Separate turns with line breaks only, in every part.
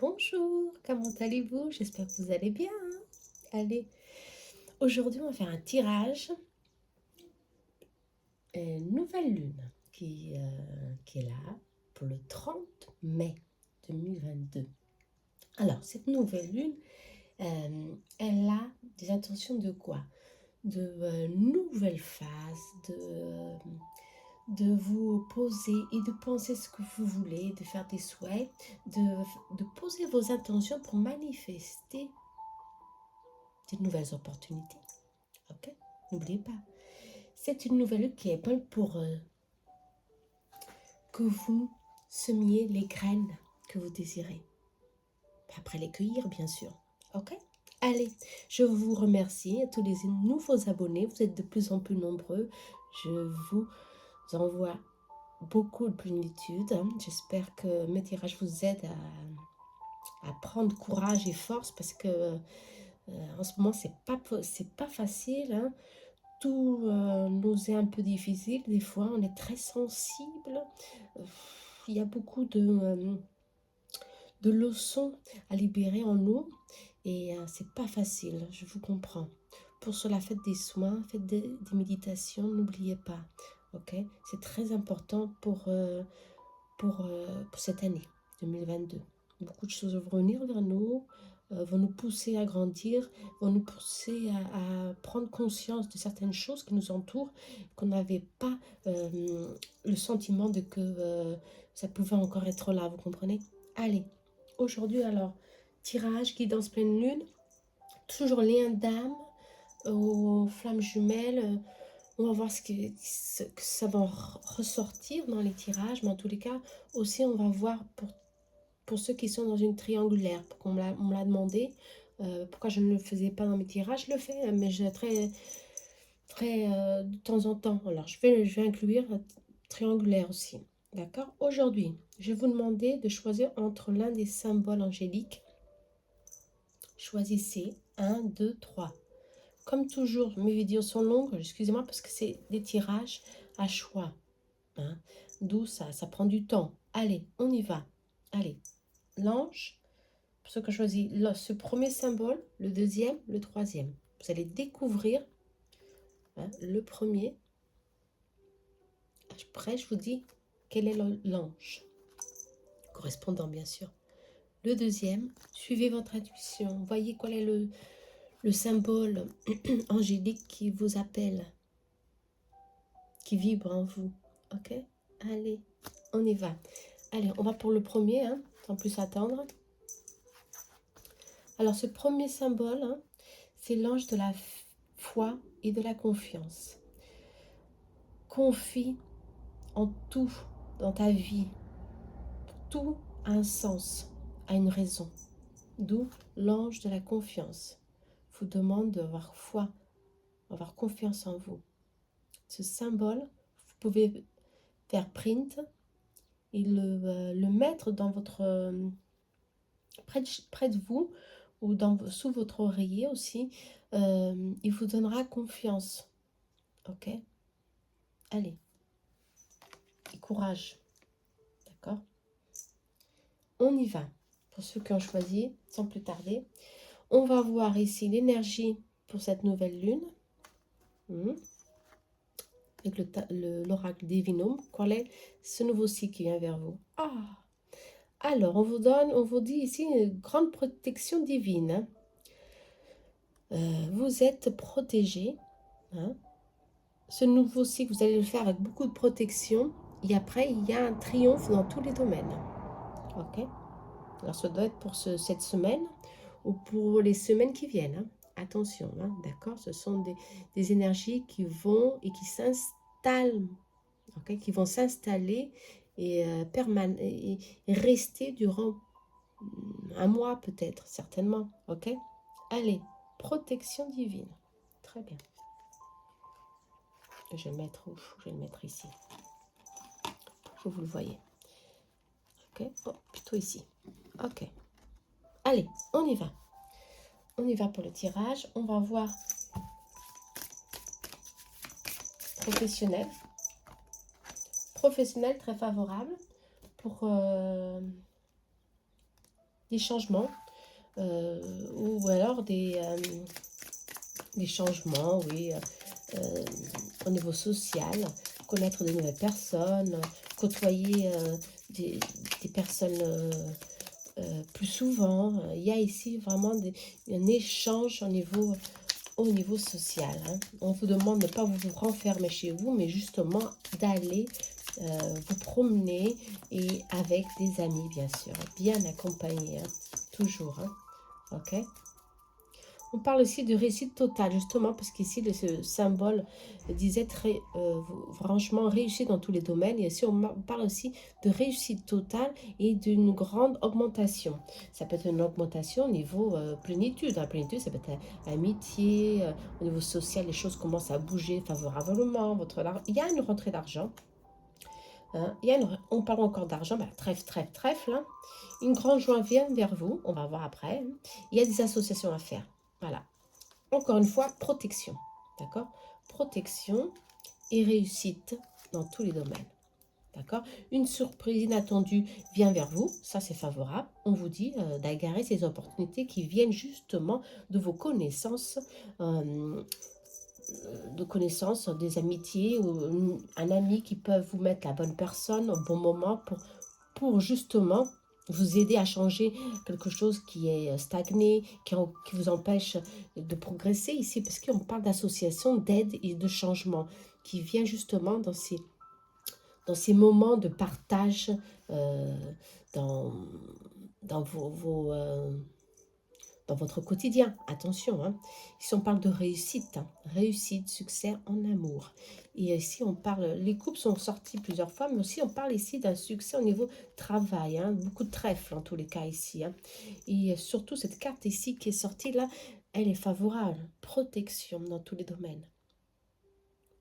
Bonjour, comment allez-vous? J'espère que vous allez bien, hein. Allez, aujourd'hui on va faire un tirage, nouvelle lune qui est là pour le 30 mai 2022. Alors, cette nouvelle lune, elle a des intentions de quoi? De nouvelles phases, de vous poser et de penser ce que vous voulez, de faire des souhaits, de poser vos intentions pour manifester de nouvelles opportunités. Ok? N'oubliez pas. C'est une nouvelle qui est bonne pour que vous semiez les graines que vous désirez. Après les cueillir, bien sûr. Ok? Allez, je vous remercie à tous les nouveaux abonnés. Vous êtes de plus en plus nombreux. Je vous envoie beaucoup de plénitude. J'espère que mes tirages vous aident à prendre courage et force parce que en ce moment, c'est pas facile. Hein. Tout nous est un peu difficile. Des fois, on est très sensible. Euh, Il y a beaucoup de leçons à libérer en nous. Et c'est pas facile, je vous comprends. Pour cela, faites des soins, faites des méditations, n'oubliez pas. Ok? C'est très important pour cette année 2022. Beaucoup de choses vont venir vers nous, vont nous pousser à grandir, vont nous pousser à prendre conscience de certaines choses qui nous entourent, qu'on n'avait pas le sentiment de que ça pouvait encore être là, vous comprenez? Allez, aujourd'hui alors, tirage, guidance pleine lune, toujours lien d'âme aux flammes jumelles. On va voir que ça va ressortir dans les tirages, mais en tous les cas, aussi on va voir pour ceux qui sont dans une triangulaire, on me l'a demandé, pourquoi je ne le faisais pas dans mes tirages, je le fais, mais très de temps en temps. Alors je vais inclure triangulaire aussi, d'accord? Aujourd'hui, je vais vous demander de choisir entre l'un des symboles angéliques. Choisissez un, 2, 3. Comme toujours, mes vidéos sont longues, excusez-moi, parce que c'est des tirages à choix. Hein. D'où ça prend du temps. Allez, on y va. Allez, l'ange, pour ceux qui ont choisi ce premier symbole, le deuxième, le troisième. Vous allez découvrir le premier. Après, je vous dis quel est l'ange. Correspondant, bien sûr. Le deuxième, suivez votre intuition. Voyez quel est le symbole angélique qui vous appelle, qui vibre en vous. Ok? Allez, on y va. Allez, on va pour le premier, hein, sans plus attendre. Alors, ce premier symbole, hein, c'est l'ange de la foi et de la confiance. Confie en tout dans ta vie. Tout a un sens, a une raison. D'où l'ange de la confiance vous demande d'avoir foi, avoir confiance en vous. Ce symbole, vous pouvez faire print et le mettre dans votre près de vous ou sous votre oreiller aussi. Il vous donnera confiance. Ok? Allez. Et courage. D'accord? On y va. Pour ceux qui ont choisi, sans plus tarder. On va voir ici l'énergie pour cette nouvelle lune. Avec l'oracle Divinum. Quel est ce nouveau cycle qui vient vers vous? Ah! Alors, on vous dit ici une grande protection divine. Hein. Vous êtes protégé. Hein. Ce nouveau cycle, vous allez le faire avec beaucoup de protection. Et après, il y a un triomphe dans tous les domaines. Ok? Alors, ça doit être pour cette semaine ou pour les semaines qui viennent. Hein. Attention, hein, d'accord? Ce sont des énergies qui vont et qui s'installent, okay? Qui vont s'installer et rester durant un mois peut-être, certainement. Ok? Allez, protection divine. Très bien. Je vais le mettre où? Je vais le mettre ici. Pour que vous le voyez. Ok? Oh, plutôt ici. Ok. Allez, on y va. On y va pour le tirage. On va voir professionnel. Professionnel très favorable pour des changements ou alors des changements, oui, au niveau social, connaître de nouvelles personnes, côtoyer des, des personnes plus souvent. Il y a ici vraiment un échange au niveau social. Hein. On vous demande de ne pas vous renfermer chez vous, mais justement d'aller vous promener et avec des amis, bien sûr, bien accompagnés, hein, toujours. Hein. Ok. On parle aussi de réussite totale, justement, parce qu'ici, ce symbole disait très, franchement, réussite dans tous les domaines. Et ici, on parle aussi de réussite totale et d'une grande augmentation. Ça peut être une augmentation au niveau plénitude. Hein. Plénitude, ça peut être amitié, au niveau social, les choses commencent à bouger favorablement. Il y a une rentrée d'argent. Hein. On parle encore d'argent, bah, trèfle, trèfle, trèfle. Hein. Une grande joie vient vers vous, on va voir après. Hein. Il y a des associations à faire. Voilà. Encore une fois, protection. D'accord? Protection et réussite dans tous les domaines. D'accord? Une surprise inattendue vient vers vous. Ça, c'est favorable. On vous dit d'agarrer ces opportunités qui viennent justement de vos connaissances, des amitiés ou un ami qui peut vous mettre la bonne personne au bon moment pour justement vous aider à changer quelque chose qui est stagné, qui vous empêche de progresser ici, parce qu'on parle d'association, d'aide et de changement, qui vient justement dans ces moments de partage euh, dans, dans dans votre quotidien. Attention, hein. Ici on parle de réussite, hein. Réussite, succès en amour. Et ici on parle, les couples sont sortis plusieurs fois, mais aussi on parle ici d'un succès au niveau travail, hein. Beaucoup de trèfle en tous les cas ici. Hein. Et surtout cette carte ici qui est sortie là, elle est favorable. Protection dans tous les domaines.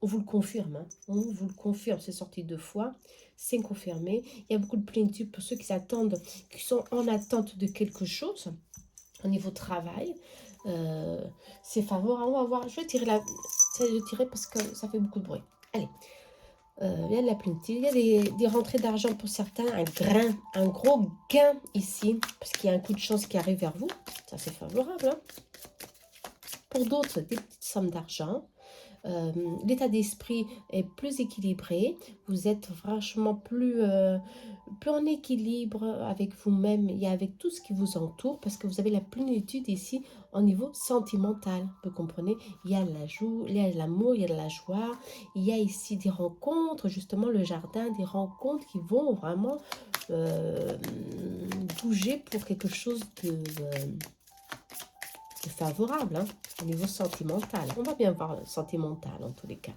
On vous le confirme, hein. On vous le confirme, c'est sorti 2 fois, c'est confirmé. Il y a beaucoup de plénitude pour ceux qui s'attendent, qui sont en attente de quelque chose au niveau travail. C'est favorable. On va voir. Je vais tirer j'essaie de tirer parce que ça fait beaucoup de bruit. Allez. Il y a de la plénitude. Il y a des rentrées d'argent pour certains. Un gros gain ici. Parce qu'il y a un coup de chance qui arrive vers vous. Ça, c'est favorable. Hein. Pour d'autres, des petites sommes d'argent. L'état d'esprit est plus équilibré, vous êtes franchement plus en équilibre avec vous-même et avec tout ce qui vous entoure, parce que vous avez la plénitude ici au niveau sentimental, vous comprenez, il y a il y a l'amour, il y a de la joie, il y a ici des rencontres, justement le jardin, des rencontres qui vont vraiment bouger pour quelque chose de favorable, hein, au niveau sentimental. On va bien voir le sentimental en tous les cas.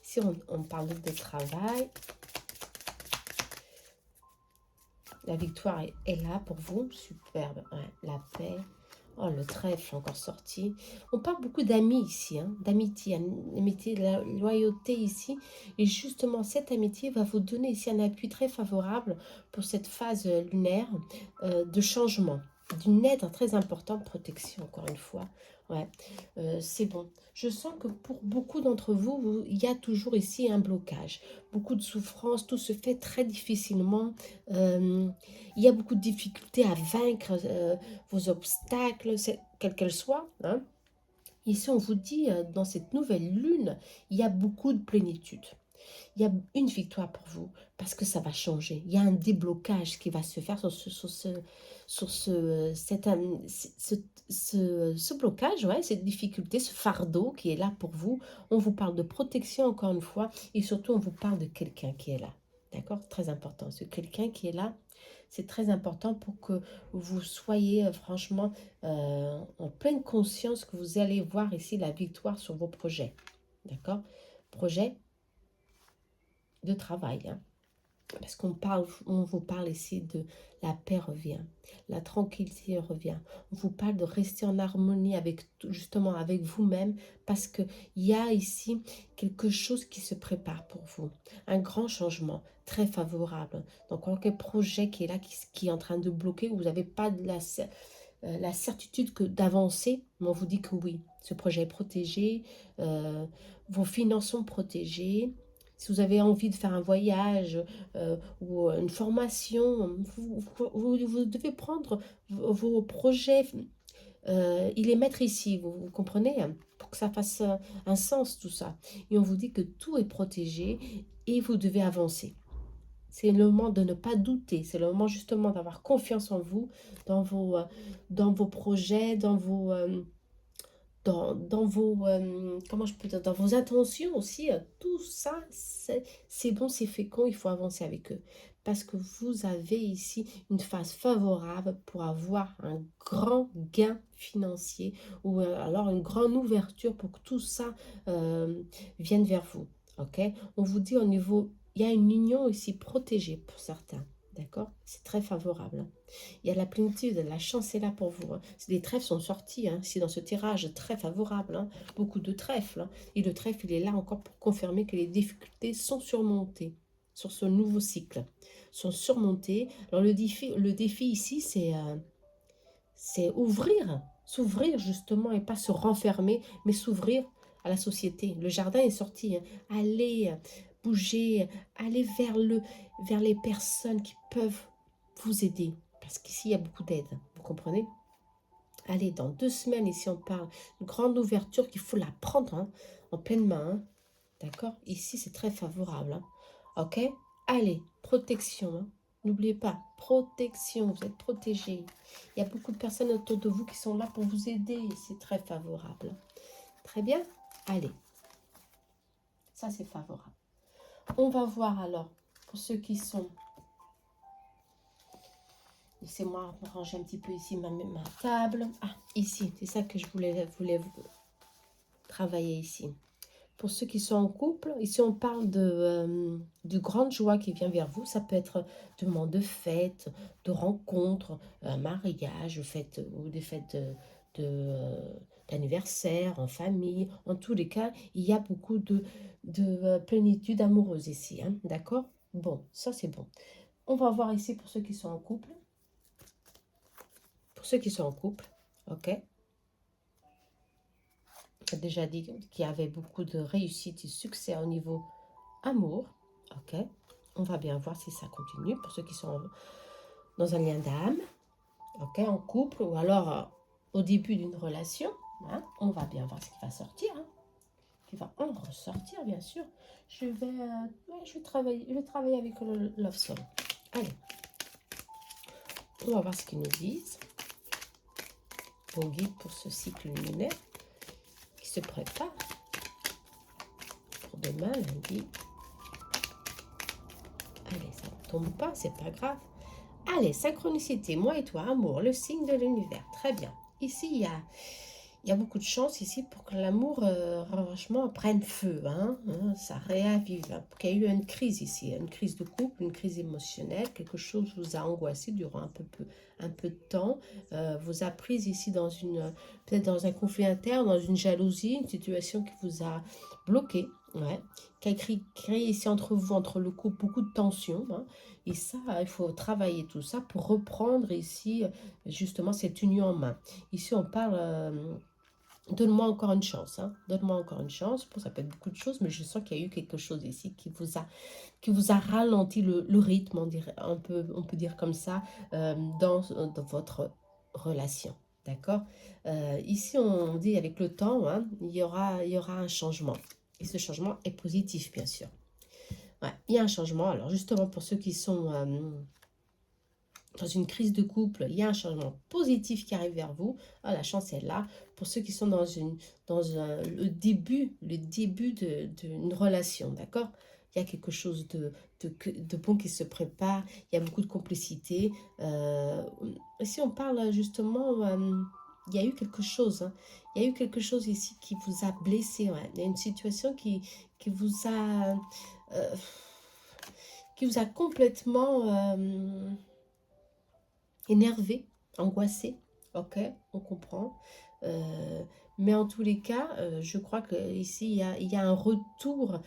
Si on parle de travail, la victoire est là pour vous. Superbe. Ouais, la paix. Oh, le trèfle encore sorti. On parle beaucoup d'amis ici, hein, d'amitié, amitié, de la loyauté ici. Et justement, cette amitié va vous donner ici un appui très favorable pour cette phase lunaire de changement. D'une aide très importante, protection, encore une fois. Ouais, c'est bon. Je sens que pour beaucoup d'entre vous, il y a toujours ici un blocage. Beaucoup de souffrance, tout se fait très difficilement. Il y a beaucoup de difficultés à vaincre vos obstacles, quels qu'elles soient. Hein. Ici, on vous dit, dans cette nouvelle lune, il y a beaucoup de plénitude. Il y a une victoire pour vous parce que ça va changer. Il y a un déblocage qui va se faire ce blocage, ouais, cette difficulté, ce fardeau qui est là pour vous. On vous parle de protection encore une fois et surtout on vous parle de quelqu'un qui est là. D'accord? Très important. Ce quelqu'un qui est là, c'est très important pour que vous soyez franchement en pleine conscience que vous allez voir ici la victoire sur vos projets. D'accord? Projet de travail. Hein. Parce on vous parle ici de la paix revient, la tranquillité revient. On vous parle de rester en harmonie avec justement avec vous-même parce que il y a ici quelque chose qui se prépare pour vous, un grand changement très favorable. Donc quel projet qui est là, qui est en train de bloquer, vous n'avez pas la certitude que d'avancer, mais on vous dit que oui, ce projet est protégé, vos finances sont protégées. Si vous avez envie de faire un voyage ou une formation, vous devez prendre vos projets et les mettre ici, vous comprenez, hein, pour que ça fasse un sens tout ça. Et on vous dit que tout est protégé et vous devez avancer. C'est le moment de ne pas douter, c'est le moment justement d'avoir confiance en vous, dans vos projets, dans vos, comment je peux dire, dans vos intentions aussi. Tout ça, c'est bon, c'est fécond, il faut avancer avec eux. Parce que vous avez ici une phase favorable pour avoir un grand gain financier ou alors une grande ouverture pour que tout ça vienne vers vous. Ok? On vous dit au niveau, il y a une union ici protégée pour certains. D'accord? C'est très favorable, hein. Il y a la plénitude, la chance est là pour vous, hein. Les trèfles sont sortis, hein, ici dans ce tirage très favorable, hein, beaucoup de trèfles, hein. Et le trèfle, il est là encore pour confirmer que les difficultés sont surmontées sur ce nouveau cycle. Sont surmontées. Alors le défi ici, c'est ouvrir, s'ouvrir justement et pas se renfermer, mais s'ouvrir à la société. Le jardin est sorti, hein. Allez bouger, allez vers les personnes qui peuvent vous aider. Parce qu'ici, il y a beaucoup d'aide, vous comprenez? Allez, dans 2 semaines, ici, on parle d'une grande ouverture qu'il faut la prendre, hein, en pleine main, hein. D'accord? Ici, c'est très favorable, hein. Ok? Allez, protection, hein. N'oubliez pas, protection, vous êtes protégés. Il y a beaucoup de personnes autour de vous qui sont là pour vous aider. C'est très favorable. Très bien? Allez, ça c'est favorable. On va voir alors, pour ceux qui sont... Laissez-moi ranger un petit peu ici ma table. Ah, ici, c'est ça que je voulais travailler ici. Pour ceux qui sont en couple, ici on parle de grande joie qui vient vers vous. Ça peut être de moments de fête, de rencontres, un mariage, ou des fêtes d'anniversaire, en famille. En tous les cas, il y a beaucoup de plénitude amoureuse ici, hein, d'accord? Bon, ça c'est bon. On va voir ici pour ceux qui sont en couple. Pour ceux qui sont en couple, ok? J'ai déjà dit qu'il y avait beaucoup de réussite et succès au niveau amour, ok? On va bien voir si ça continue pour ceux qui sont dans un lien d'âme, ok? En couple ou alors au début d'une relation, hein? On va bien voir ce qui va sortir, hein? Qui va en ressortir, bien sûr. Je vais travailler avec le Love Soul. Allez, on va voir ce qu'ils nous disent. Vos guides pour ce cycle lunaire qui se prépare pour demain, lundi. Allez, ça ne tombe pas, c'est pas grave. Allez, synchronicité, moi et toi, amour, le signe de l'univers. Très bien. Ici, il y a beaucoup de chance ici pour que l'amour, franchement, prenne feu. Ça réavive. Hein, qu'il y a eu une crise ici, une crise de couple, une crise émotionnelle. Quelque chose vous a angoissé durant un peu de temps. Vous a prise ici peut-être dans un conflit interne, dans une jalousie, une situation qui vous a bloqué. Ouais, qui a créé ici entre vous, entre le couple, beaucoup de tensions. Hein. Et ça, il faut travailler tout ça pour reprendre ici, justement, cette union en main. Ici, on parle, donne-moi encore une chance. Hein. Donne-moi encore une chance. Bon, ça peut être beaucoup de choses, mais je sens qu'il y a eu quelque chose ici qui vous a ralenti le rythme, on peut dire comme ça, dans votre relation. D'accord? Ici, on dit avec le temps, hein, il y aura un changement. Et ce changement est positif, bien sûr. Ouais, il y a un changement. Alors, justement, pour ceux qui sont dans une crise de couple, il y a un changement positif qui arrive vers vous. Ah, la chance est là. Pour ceux qui sont le début d'une relation, d'accord? Il y a quelque chose de bon qui se prépare. Il y a beaucoup de complicité. Ici, on parle justement... il y a eu quelque chose. Hein. Il y a eu quelque chose ici qui vous a blessé. Ouais. Il y a une situation qui vous a... euh, qui vous a complètement énervé, angoissé. Ok, on comprend. Mais en tous les cas, je crois qu'ici, il y a un retour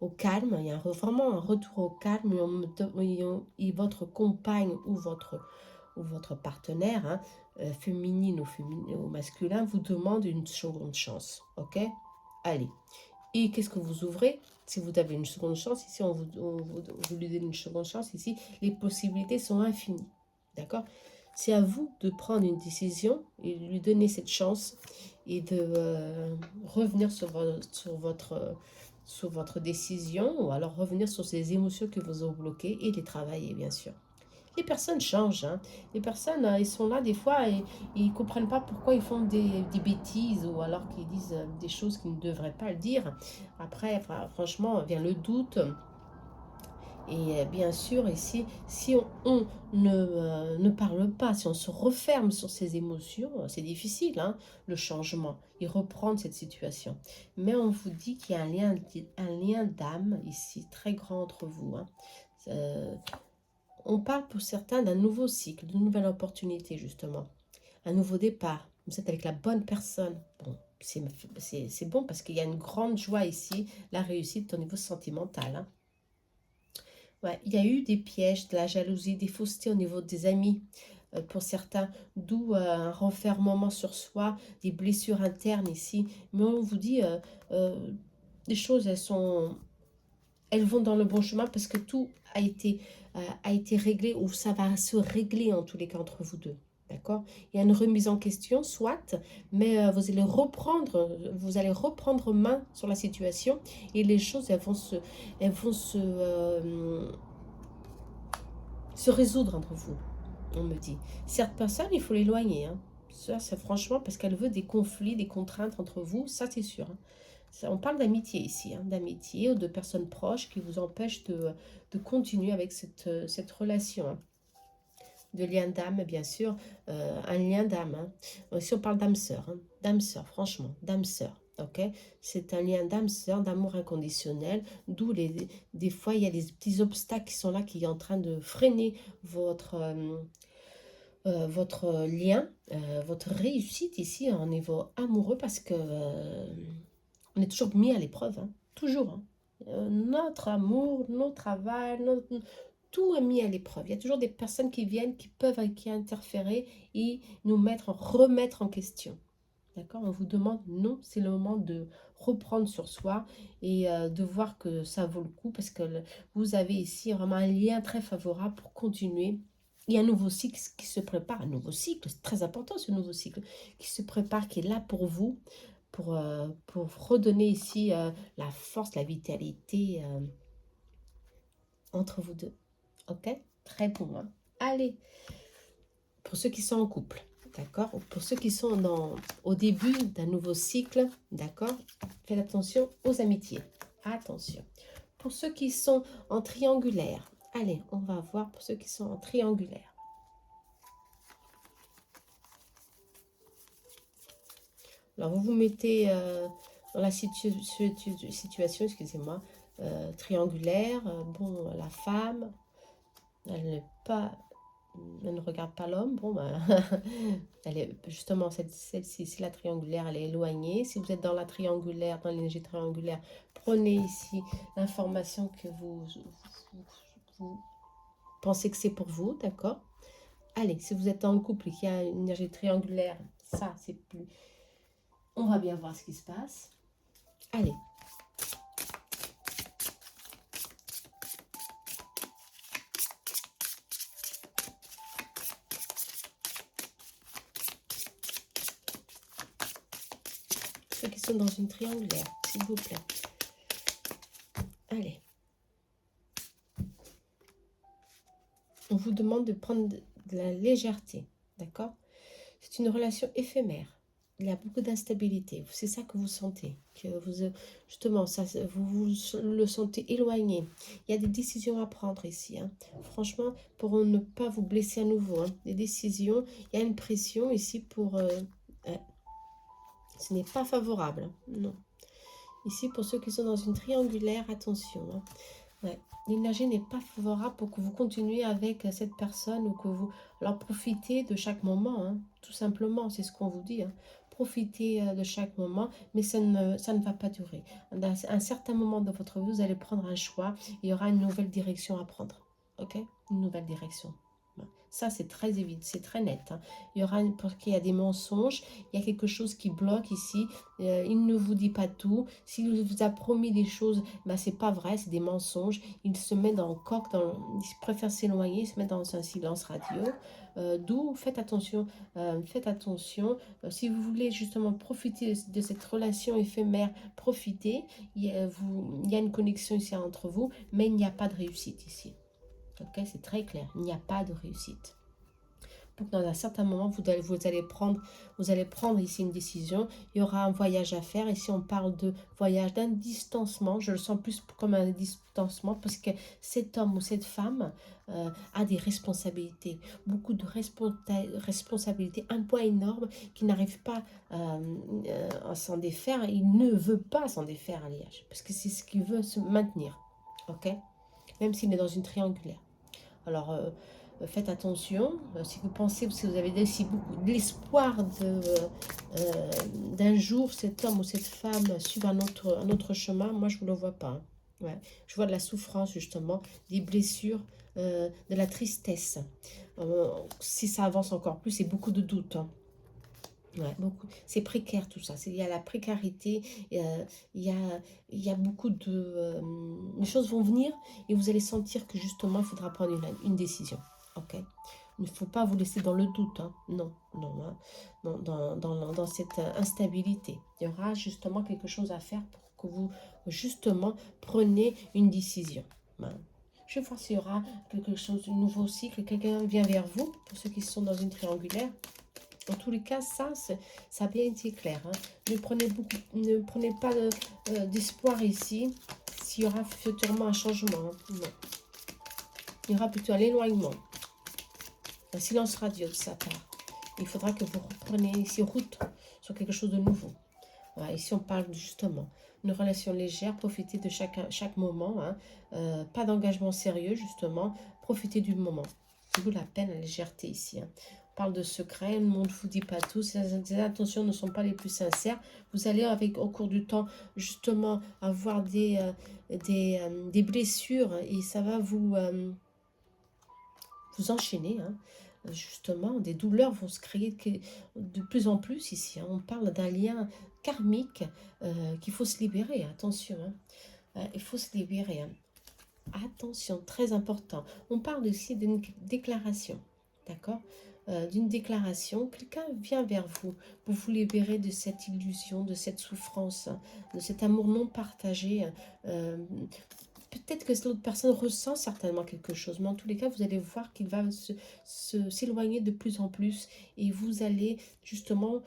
au calme. Il y a vraiment un retour au calme. Et votre compagne ou votre partenaire, hein, féminine ou masculin, vous demande une seconde chance. Ok, allez. Et qu'est-ce que vous ouvrez? Si vous avez une seconde chance, ici, vous lui donne une seconde chance. Ici, les possibilités sont infinies. D'accord? C'est à vous de prendre une décision et de lui donner cette chance et de revenir sur votre décision ou alors revenir sur ces émotions que vous ont bloquées et les travailler, bien sûr. Les personnes changent, hein. Les personnes, ils sont là des fois et ils ne comprennent pas pourquoi ils font des bêtises ou alors qu'ils disent des choses qu'ils ne devraient pas le dire. Après, franchement, vient le doute. Et bien sûr, ici, si on ne parle pas, si on se referme sur ses émotions, c'est difficile, hein, le changement, et reprendre cette situation. Mais on vous dit qu'il y a un lien d'âme ici, très grand entre vous, hein. Euh, on parle pour certains d'un nouveau cycle, d'une nouvelle opportunité, justement. Un nouveau départ. Vous êtes avec la bonne personne. Bon, c'est bon parce qu'il y a une grande joie ici, la réussite au niveau sentimental, hein. Ouais, il y a eu des pièges, de la jalousie, des faussetés au niveau des amis pour certains, d'où un renfermement sur soi, des blessures internes ici. Mais on vous dit, euh, les choses, elles vont dans le bon chemin parce que tout a été réglé ou ça va se régler en tous les cas entre vous deux. D'accord? Il y a une remise en question, soit, mais vous allez reprendre main sur la situation et les choses, elles vont se résoudre entre vous, on me dit. Certaines personnes, il faut l'éloigner, hein. Ça, c'est franchement parce qu'elle veut des conflits, des contraintes entre vous, ça c'est sûr, hein. On parle d'amitié ici, hein, d'amitié ou de personnes proches qui vous empêchent de continuer avec cette relation, hein. De lien d'âme, bien sûr, un lien d'âme, hein. Ici, on parle d'âme sœur, hein, d'âme sœur, franchement, d'âme sœur. Ok, c'est un lien d'âme sœur, d'amour inconditionnel, d'où des fois il y a des petits obstacles qui sont là, qui sont en train de freiner votre lien, votre réussite ici en niveau amoureux, parce que on est toujours mis à l'épreuve, hein, toujours, hein. Notre amour, notre travail, tout est mis à l'épreuve. Il y a toujours des personnes qui viennent, qui interférer et remettre en question. D'accord? On vous demande, non, c'est le moment de reprendre sur soi et de voir que ça vaut le coup parce que vous avez ici vraiment un lien très favorable pour continuer. Il y a un nouveau cycle qui se prépare, un nouveau cycle, c'est très important ce nouveau cycle, qui se prépare, qui est là pour vous, pour redonner ici la force, la vitalité entre vous deux. Ok? Très bon, hein? Allez, pour ceux qui sont en couple, d'accord? Ou pour ceux qui sont au début d'un nouveau cycle, d'accord? Faites attention aux amitiés. Attention. Pour ceux qui sont en triangulaire, allez, on va voir pour ceux qui sont en triangulaire. Alors, vous vous mettez dans la situation, excusez-moi, triangulaire. Bon, la femme, elle ne regarde pas l'homme. Bon, ben, elle est justement celle-ci, c'est la triangulaire, elle est éloignée. Si vous êtes dans la triangulaire, dans l'énergie triangulaire, prenez ici l'information que vous pensez que c'est pour vous, d'accord? Allez, si vous êtes dans le couple et qu'il y a une énergie triangulaire, ça, c'est plus... On va bien voir ce qui se passe. Allez. Ceux qui sont dans une triangulaire, s'il vous plaît. Allez. On vous demande de prendre de la légèreté, d'accord? C'est une relation éphémère. Il y a beaucoup d'instabilité. C'est ça que vous sentez. Que vous, justement, ça, vous le sentez éloigné. Il y a des décisions à prendre ici, hein. Franchement, pour ne pas vous blesser à nouveau, hein. Des décisions, il y a une pression ici pour... ce n'est pas favorable, hein. Non. Ici, pour ceux qui sont dans une triangulaire, attention, hein. Ouais. L'énergie n'est pas favorable pour que vous continuiez avec cette personne ou que vous... Alors, profitez de chaque moment, hein, tout simplement, c'est ce qu'on vous dit, hein. Profitez de chaque moment, mais ça ne va pas durer. À un certain moment de votre vie, vous allez prendre un choix, il y aura une nouvelle direction à prendre. Ok? Une nouvelle direction. Ouais. Ça, c'est très évident, c'est très net. Hein. Il y aura, parce qu'il y a des mensonges, il y a quelque chose qui bloque ici. Il ne vous dit pas tout. S'il vous a promis des choses, ben, c'est pas vrai, c'est des mensonges. Il se met dans le coq, il préfère s'éloigner, il se met dans un silence radio. D'où, faites attention, faites attention. Si vous voulez justement profiter de cette relation éphémère, profitez. Il y a une connexion ici entre vous, mais il n'y a pas de réussite ici. Ok, c'est très clair, il n'y a pas de réussite. Donc dans un certain moment, vous allez prendre ici une décision. Il y aura un voyage à faire. Ici, on parle de voyage, d'un distancement. Je le sens plus comme un distancement parce que cet homme ou cette femme a des responsabilités. Beaucoup de responsabilités. Un poids énorme qui n'arrive pas à s'en défaire. Il ne veut pas s'en défaire, Aliage, parce que c'est ce qu'il veut se maintenir. Ok, même s'il est dans une triangulaire. Alors, faites attention. Si vous pensez, si vous avez aussi beaucoup de l'espoir d'un jour, cet homme ou cette femme suivre un autre chemin, moi, je ne vous le vois pas. Hein. Ouais. Je vois de la souffrance, justement, des blessures, de la tristesse. Si ça avance encore plus, c'est beaucoup de doutes. Hein. Ouais, beaucoup. C'est précaire tout ça. Il y a la précarité, il y a beaucoup de... les choses vont venir et vous allez sentir que justement, il faudra prendre une décision. Ok. Il ne faut pas vous laisser dans le doute. Hein. Non, non, hein. Non, dans cette instabilité. Il y aura justement quelque chose à faire pour que vous, justement, preniez une décision. Hein. Je vais voir s'il y aura quelque chose de nouveau aussi, que quelqu'un vient vers vous, pour ceux qui sont dans une triangulaire. Dans tous les cas, ça a bien été clair. Hein. Ne prenez pas d'espoir ici, s'il y aura futurement un changement. Hein. Non. Il y aura plutôt un éloignement. Un silence radio de sa part. Il faudra que vous repreniez ici route sur quelque chose de nouveau. Voilà, ici, on parle justement une relation légère, profitez de chaque moment. Hein. Pas d'engagement sérieux, justement. Profitez du moment. C'est vous la peine, la légèreté ici. Hein. Parle de secrets, le monde ne vous dit pas tout, ces intentions ne sont pas les plus sincères. Vous allez, au cours du temps, justement, avoir des blessures et ça va vous enchaîner. Hein. Justement, des douleurs vont se créer de plus en plus ici. Hein. On parle d'un lien karmique qu'il faut se libérer. Attention, hein. Il faut se libérer. Hein. Attention, très important. On parle aussi d'une déclaration. D'accord, d'une déclaration, quelqu'un vient vers vous pour vous libérer de cette illusion, de cette souffrance, hein, de cet amour non partagé. Peut-être que l'autre personne ressent certainement quelque chose, mais en tous les cas, vous allez voir qu'il va s'éloigner de plus en plus et vous allez justement...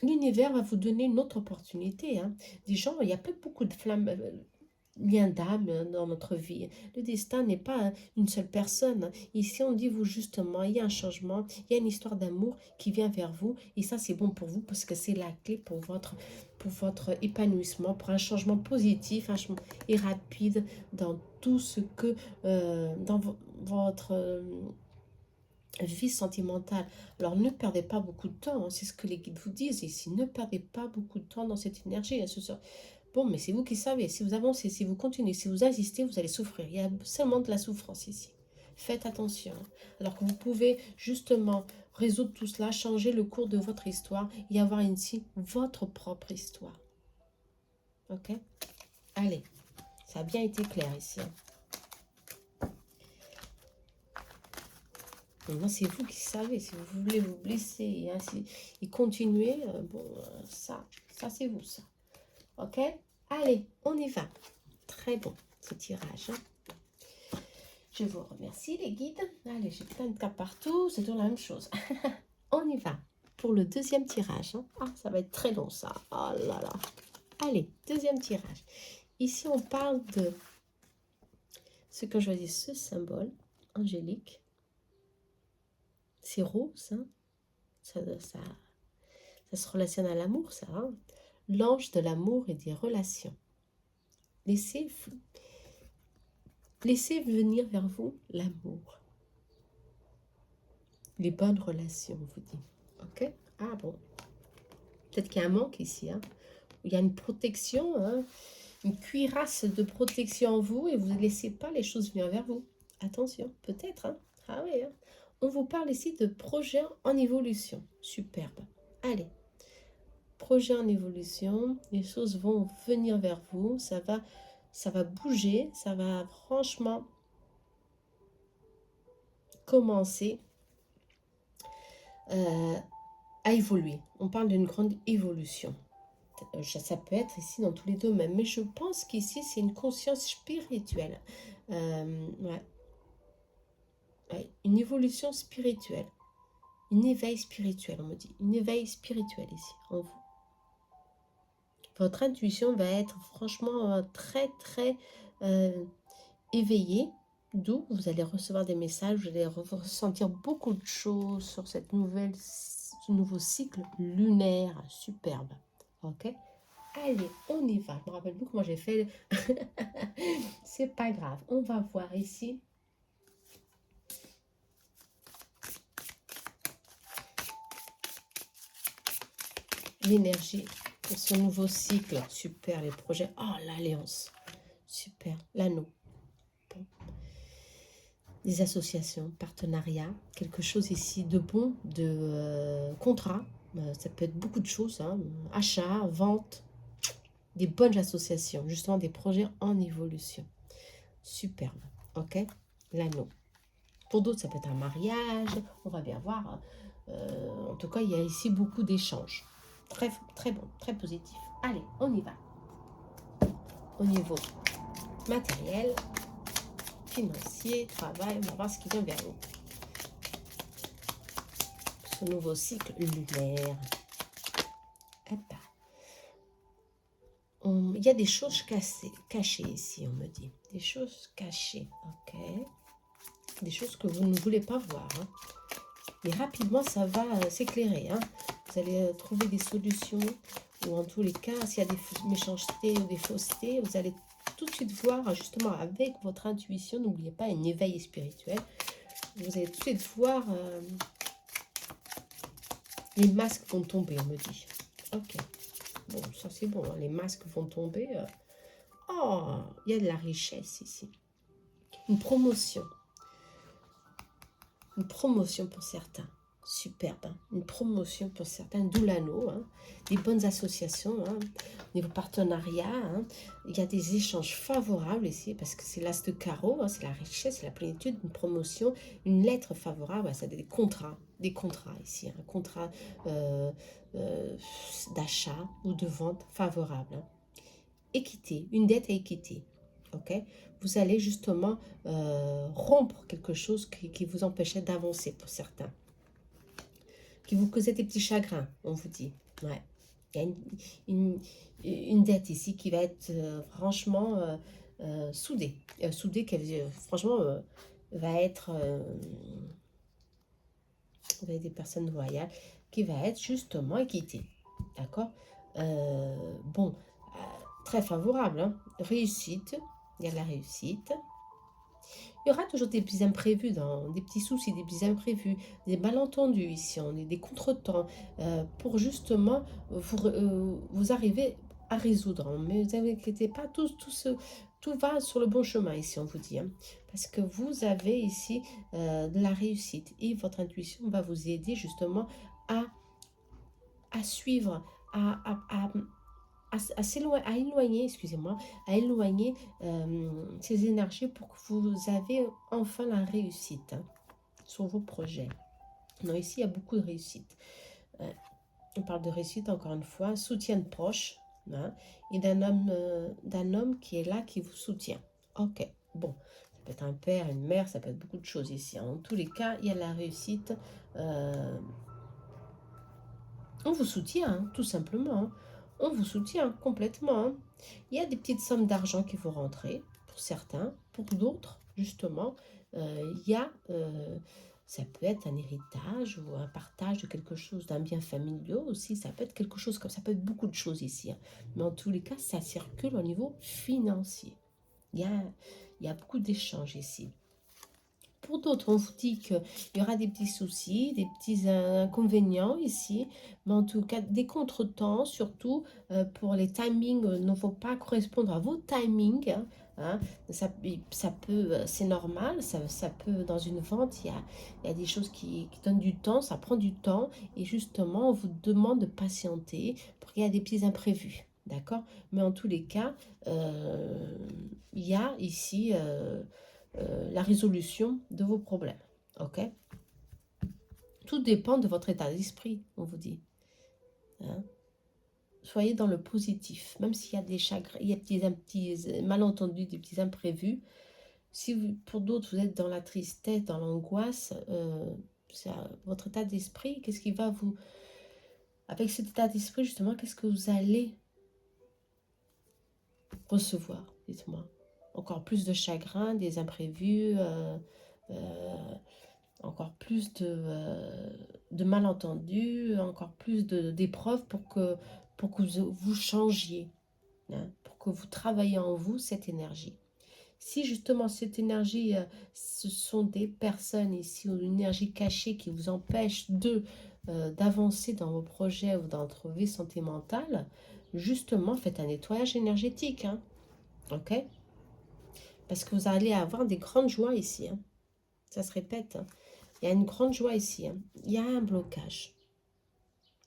l'univers va vous donner une autre opportunité. Hein. Des gens, il n'y a pas beaucoup de flammes... lien d'âme dans notre vie. Le destin n'est pas une seule personne. Ici, on dit vous justement, il y a un changement, il y a une histoire d'amour qui vient vers vous et ça, c'est bon pour vous parce que c'est la clé pour votre épanouissement, pour un changement positif un changement et rapide dans tout ce que, dans votre vie sentimentale. Alors, ne perdez pas beaucoup de temps, hein, c'est ce que les guides vous disent ici, ne perdez pas beaucoup de temps dans cette énergie. Hein, bon, mais c'est vous qui savez. Si vous avancez, si vous continuez, si vous insistez, vous allez souffrir. Il y a seulement de la souffrance ici. Faites attention. Alors que vous pouvez justement résoudre tout cela, changer le cours de votre histoire et avoir ici votre propre histoire. Ok? Allez, ça a bien été clair ici. Maintenant, c'est vous qui savez. Si vous voulez vous blesser et, ainsi, et continuer, bon, ça c'est vous, ça. Ok? Allez, on y va. Très bon, ce tirage. Hein. Je vous remercie, les guides. Allez, j'ai plein de cartes partout. C'est toujours la même chose. On y va pour le deuxième tirage. Hein. Ah, ça va être très long, ça. Oh là là. Allez, deuxième tirage. Ici, on parle de ce que je choisis, ce symbole angélique. C'est rose. Hein. Ça se relationne à l'amour, ça. Hein. L'ange de l'amour et des relations. Laissez venir vers vous l'amour. Les bonnes relations, on vous dit. Ok? Ah bon. Peut-être qu'il y a un manque ici. Hein? Il y a une protection, hein? Une cuirasse de protection en vous et vous ne laissez pas les choses venir vers vous. Attention, peut-être. Hein? Ah oui, hein. On vous parle ici de projets en évolution. Superbe. Allez, projet en évolution, les choses vont venir vers vous, ça va bouger, ça va franchement commencer euh, à évoluer. On parle d'une grande évolution. Ça peut être ici dans tous les domaines, mais je pense qu'ici c'est une conscience spirituelle. Ouais, ouais, une évolution spirituelle, une éveil spirituel, on me dit, une éveil spirituel ici en vous. Votre intuition va être franchement très très euh, éveillée, d'où vous allez recevoir des messages, vous allez ressentir beaucoup de choses sur ce nouveau cycle lunaire superbe. Ok? Allez, on y va. Je me rappelle plus comment j'ai fait. C'est pas grave. On va voir ici. L'énergie pour ce nouveau cycle. Super, les projets. Oh, l'alliance. Super. L'anneau. Bon. Des associations, partenariats. Quelque chose ici de bon, de contrat. Ça peut être beaucoup de choses. Hein. Achat, vente. Des bonnes associations. Justement, des projets en évolution. Superbe. Ok? L'anneau. Pour d'autres, ça peut être un mariage. On va bien voir. Hein. En tout cas, il y a ici beaucoup d'échanges. Très, très bon, très positif. Allez, on y va. Au niveau matériel, financier, travail, on va voir ce qui vient vers nous. Ce nouveau cycle lunaire. Il y a des choses cachées ici, on me dit. Des choses cachées, ok. Des choses que vous ne voulez pas voir. Hein. Mais rapidement, ça va s'éclairer. Hein. Vous allez trouver des solutions. Ou en tous les cas, s'il y a des méchancetés ou des faussetés, vous allez tout de suite voir, justement, avec votre intuition, n'oubliez pas, un éveil spirituel. Vous allez tout de suite voir les masques vont tomber, on me dit. Ok. Bon, ça c'est bon, hein. Les masques vont tomber. Oh, il y a de la richesse ici. Une promotion. Une promotion pour certains. Superbe. Hein. Une promotion pour certains, d'où l'anneau. Hein. Des bonnes associations. Hein. Niveau partenariat. Hein. Il y a des échanges favorables ici, parce que c'est l'as de carreau. Hein. C'est la richesse, c'est la plénitude. Une promotion, une lettre favorable. C'est des contrats. Des contrats ici. Un contrat d'achat ou de vente favorable. Hein. Équité. Une dette à équité. Ok, vous allez justement rompre quelque chose qui vous empêchait d'avancer pour certains, qui vous causait des petits chagrins, on vous dit. Ouais. Il y a une dette ici qui va être franchement soudée. Soudée, franchement, va être des personnes loyales, qui va être justement équitée. D'accord. Bon, très favorable. Hein. Réussite, il y a de la réussite. Il y aura toujours des petits imprévus, des petits soucis, des petits imprévus, des malentendus ici, on est des contretemps pour justement vous arriver à résoudre. Mais ne vous inquiétez pas, tout va sur le bon chemin ici, on vous dit. Hein, parce que vous avez ici de la réussite et votre intuition va vous aider justement à suivre, à éloigner, excusez-moi, à éloigner ces énergies pour que vous avez enfin la réussite hein, sur vos projets. Non, ici, il y a beaucoup de réussite. On parle de réussite, encore une fois, soutien de proche hein, et d'un homme qui est là, qui vous soutient. Ok, bon, ça peut être un père, une mère, ça peut être beaucoup de choses ici. Hein. En tous les cas, il y a la réussite. On vous soutient, hein, tout simplement. Hein. On vous soutient complètement. Hein. Il y a des petites sommes d'argent qui vont rentrer, pour certains. Pour d'autres, justement, il y a, ça peut être un héritage ou un partage de quelque chose, d'un bien familial aussi. Ça peut être quelque chose comme ça, peut être beaucoup de choses ici. Hein. Mais en tous les cas, ça circule au niveau financier. Il y a beaucoup d'échanges ici. Pour d'autres, on vous dit qu'il y aura des petits soucis, des petits inconvénients ici, mais en tout cas, des contretemps, surtout pour les timings ne vont pas correspondre à vos timings. Hein. hein. Ça peut, c'est normal, ça peut, dans une vente, il y a des choses qui donnent du temps, ça prend du temps, et justement, on vous demande de patienter pour qu'il y ait des petits imprévus, d'accord? Mais en tous les cas, il y a ici la résolution de vos problèmes, ok? Tout dépend de votre état d'esprit, on vous dit, hein. Soyez dans le positif, même s'il y a des chagrins, il y a des petits malentendus, des petits imprévus. Si vous, pour d'autres, vous êtes dans la tristesse, dans l'angoisse, votre état d'esprit, qu'est-ce qui va vous... Avec cet état d'esprit, justement, qu'est-ce que vous allez recevoir? Dites-moi. Encore plus de chagrin, des imprévus, euh, encore plus de malentendus, encore plus d'épreuves pour que vous changiez, hein, pour que vous travaillez en vous cette énergie. Si justement cette énergie, ce sont des personnes ici, ou une énergie cachée qui vous empêche d'avancer dans vos projets ou dans votre vie sentimentale, justement faites un nettoyage énergétique, hein, ok? Parce que vous allez avoir des grandes joies ici, hein. Ça se répète, hein. Il y a une grande joie ici, hein. Il y a un blocage.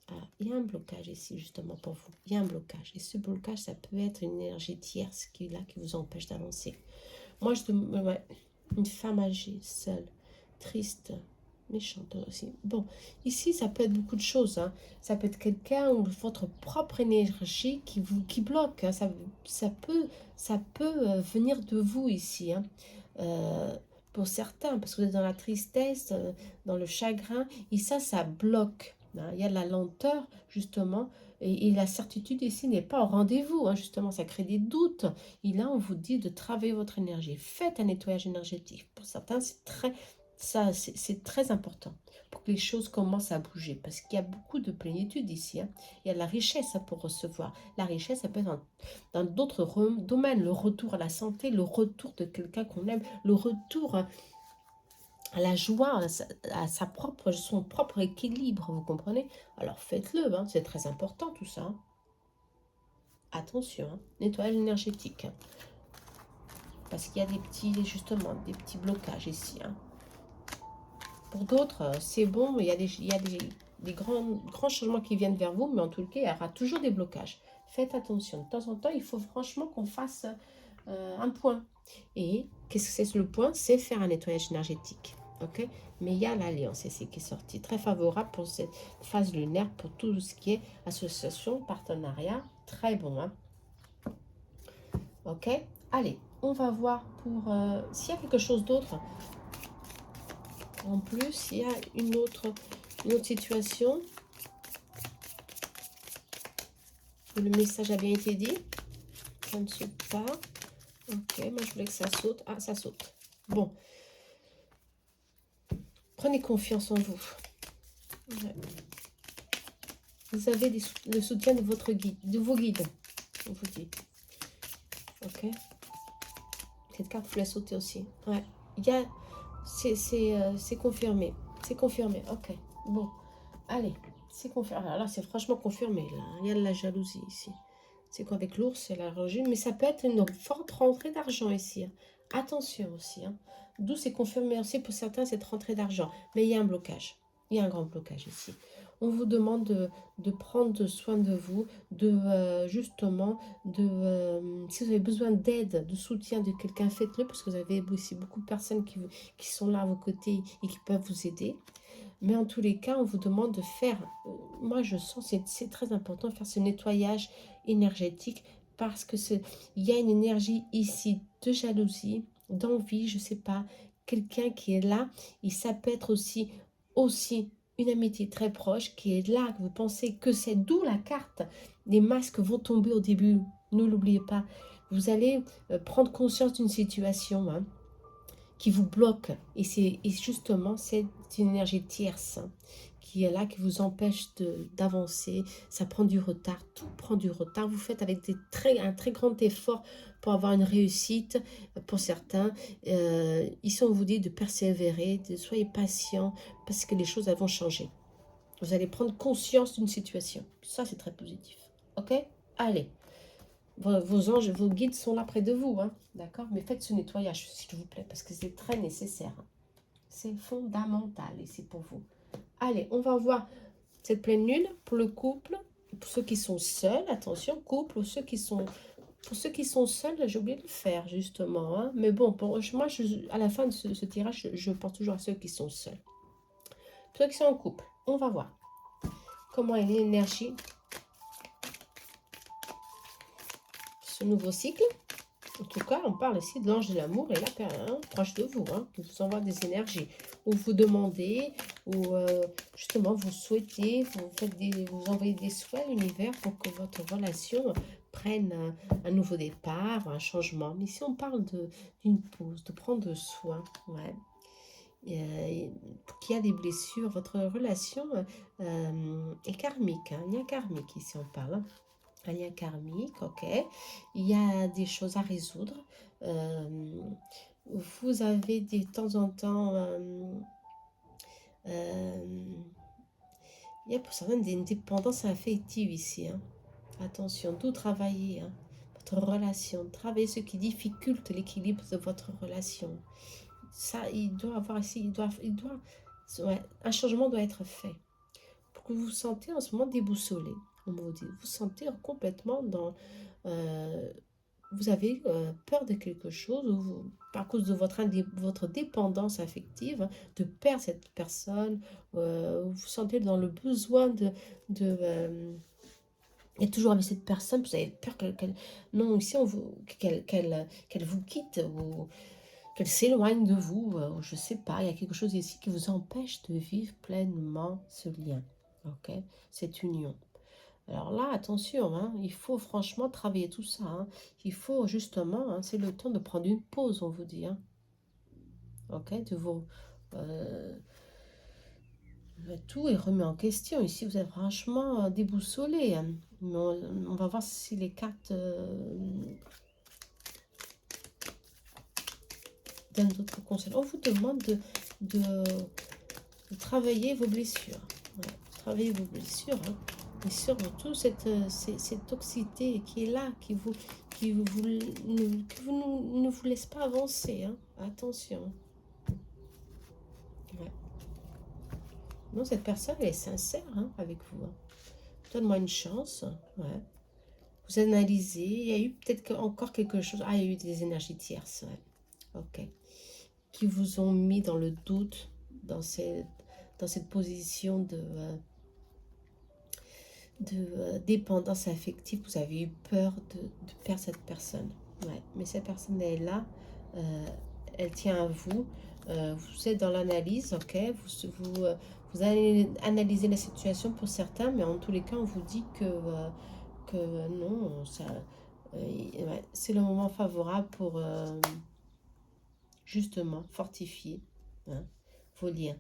Ah, il y a un blocage ici justement pour vous. Il y a un blocage. Et ce blocage, ça peut être une énergie tierce qui est là, qui vous empêche d'avancer. Moi, ouais, une femme âgée, seule, triste, méchante aussi. Bon, ici, ça peut être beaucoup de choses, hein. Ça peut être quelqu'un ou votre propre énergie qui bloque, hein. Ça peut venir de vous ici, hein. Euh, pour certains, parce que vous êtes dans la tristesse, dans le chagrin, et ça bloque, hein. Il y a de la lenteur, justement, et la certitude ici n'est pas au rendez-vous, hein, justement, ça crée des doutes. Et là, on vous dit de travailler votre énergie. Faites un nettoyage énergétique. Pour certains, c'est très important pour que les choses commencent à bouger. Parce qu'il y a beaucoup de plénitude ici, hein. Il y a de la richesse, hein, pour recevoir. La richesse, ça peut être dans d'autres domaines. Le retour à la santé, le retour de quelqu'un qu'on aime, le retour à la joie, son propre équilibre, vous comprenez? Alors faites-le, hein, c'est très important tout ça, hein. Attention, hein, nettoyage énergétique, hein. Parce qu'il y a justement, des petits blocages ici, hein. Pour d'autres, c'est bon, il y a des grands changements qui viennent vers vous, mais en tout cas, il y aura toujours des blocages. Faites attention. De temps en temps, il faut franchement qu'on fasse un point. Et qu'est-ce que c'est le point? C'est faire un nettoyage énergétique. Ok? Mais il y a l'alliance ici qui est sortie, très favorable pour cette phase lunaire, pour tout ce qui est association, partenariat. Très bon, hein? Ok? Allez, on va voir pour s'il y a quelque chose d'autre. En plus, il y a une autre situation où le message a bien été dit. Ça ne saute pas. Ok, moi je voulais que ça saute. Ah, ça saute. Bon. Prenez confiance en vous. Ouais. Vous avez le soutien de votre guide, de vos guides, on vous dit. Ok. Cette carte voulait sauter aussi. Ouais. Il y a... C'est confirmé. C'est confirmé. Ok. Bon. Allez. C'est confirmé. Alors là, c'est franchement confirmé. Là. Il y a de la jalousie ici. C'est qu'avec l'ours, c'est la régime. Mais ça peut être une forte rentrée d'argent ici, hein. Attention aussi, hein. D'où c'est confirmé aussi pour certains cette rentrée d'argent. Mais il y a un blocage. Il y a un grand blocage ici. On vous demande de prendre soin de vous, justement, si vous avez besoin d'aide, de soutien de quelqu'un, faites-le, parce que vous avez aussi beaucoup de personnes qui sont là à vos côtés et qui peuvent vous aider. Mais en tous les cas, on vous demande de faire, moi je sens, c'est très important de faire ce nettoyage énergétique, parce que il y a une énergie ici de jalousie, d'envie, je sais pas, quelqu'un qui est là, et ça peut être aussi une amitié très proche qui est là, que vous pensez que c'est, d'où la carte. Les masques vont tomber au début, ne l'oubliez pas. Vous allez prendre conscience d'une situation, hein, qui vous bloque. Et justement, c'est une énergie tierce, hein, qui est là, qui vous empêche d'avancer. Ça prend du retard, tout prend du retard. Vous faites avec un très grand effort pour avoir une réussite. Pour certains, ici on vous dit de persévérer, de soyez patient, parce que les choses elles vont changer. Vous allez prendre conscience d'une situation. Ça, c'est très positif. Ok? Allez. Vos anges, vos guides sont là près de vous, hein, d'accord? Mais faites ce nettoyage, s'il vous plaît, parce que c'est très nécessaire. Hein. C'est fondamental ici pour vous. Allez, on va voir cette pleine lune pour le couple, pour ceux qui sont seuls, attention, couple, ou pour ceux qui sont seuls, j'ai oublié de le faire, justement. Hein. Mais bon, pour moi, à la fin de ce tirage, je pense toujours à ceux qui sont seuls. Pour ceux qui sont en couple, on va voir comment est l'énergie de ce nouveau cycle. En tout cas, on parle ici de l'ange de l'amour et là, hein, proche de vous, hein, qui vous envoie des énergies. Ou vous demandez, ou justement vous souhaitez, vous envoyez des souhaits à l'univers pour que votre relation prenne un nouveau départ, un changement. Mais ici, on parle d'une pause, de prendre soin. Ouais. Qui a des blessures, votre relation est karmique. Hein, il y a karmique ici, on parle. Hein. Un lien karmique, ok. Il y a des choses à résoudre. Vous avez de temps en temps, il y a pour certains une dépendance affective ici. Hein. Attention, tout travailler, hein. Votre relation, travailler ce qui difficulte l'équilibre de votre relation. Ça, il doit avoir ici, ouais, un changement doit être fait. Pour que vous vous sentez en ce moment déboussolé. Vous sentez complètement dans... vous avez peur de quelque chose, ou à cause de votre dépendance affective, de perdre cette personne, vous sentez dans le besoin d'être toujours avec cette personne, vous avez peur non, ici, qu'elle vous quitte, ou qu'elle s'éloigne de vous, je ne sais pas, il y a quelque chose ici qui vous empêche de vivre pleinement ce lien, ok, cette union. Alors là, attention, hein, il faut franchement travailler tout ça. Hein. Il faut justement, hein, c'est le temps de prendre une pause, on vous dit. Hein. Ok, de vous... tout est remis en question. Ici, vous êtes franchement déboussolé. Hein. Mais on va voir si les cartes donnent d'autres conseils. On vous demande de travailler vos blessures. Ouais, travailler vos blessures. Hein. Et surtout cette toxicité qui est là, qui ne vous laisse pas avancer. Hein. Attention. Ouais. Non, cette personne, elle est sincère hein, avec vous. Hein. Donne-moi une chance. Ouais. Vous analysez. Il y a eu peut-être encore quelque chose. Ah, il y a eu des énergies tierces. Ouais. Ok. Qui vous ont mis dans le doute, dans cette position de dépendance affective. Vous avez eu peur de perdre cette personne. Ouais. Mais cette personne elle est là, elle tient à vous. Vous êtes dans l'analyse, ok. Vous allez analyser la situation pour certains, mais en tous les cas, on vous dit que non, ouais, c'est le moment favorable pour justement fortifier hein, vos liens.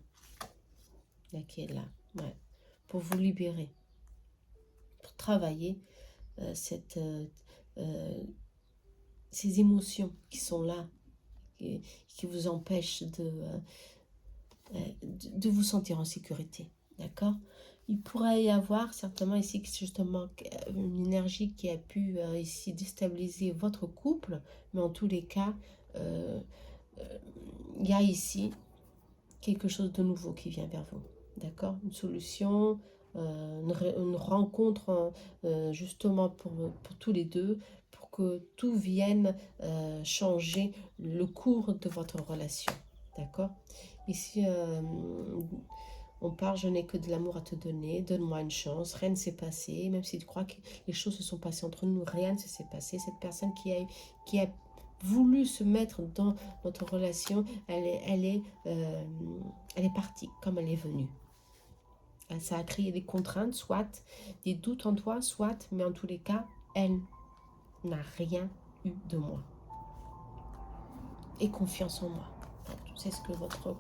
Là, qui est là, ouais, pour vous libérer, pour travailler ces émotions qui sont là, qui vous empêchent de vous sentir en sécurité, d'accord. Il pourrait y avoir certainement ici justement une énergie qui a pu ici déstabiliser votre couple, mais en tous les cas, il y a ici quelque chose de nouveau qui vient vers vous, d'accord, une solution, une rencontre justement pour tous les deux, pour que tout vienne changer le cours de votre relation, d'accord. Ici, on parle, je n'ai que de l'amour à te donner, donne-moi une chance, rien ne s'est passé, même si tu crois que les choses se sont passées entre nous, rien ne s'est passé. Cette personne qui a voulu se mettre dans votre relation, elle est partie comme elle est venue. Ça a créé des contraintes, soit des doutes en toi, soit, mais en tous les cas, elle n'a rien eu de moi. Et confiance en moi. C'est ce que votre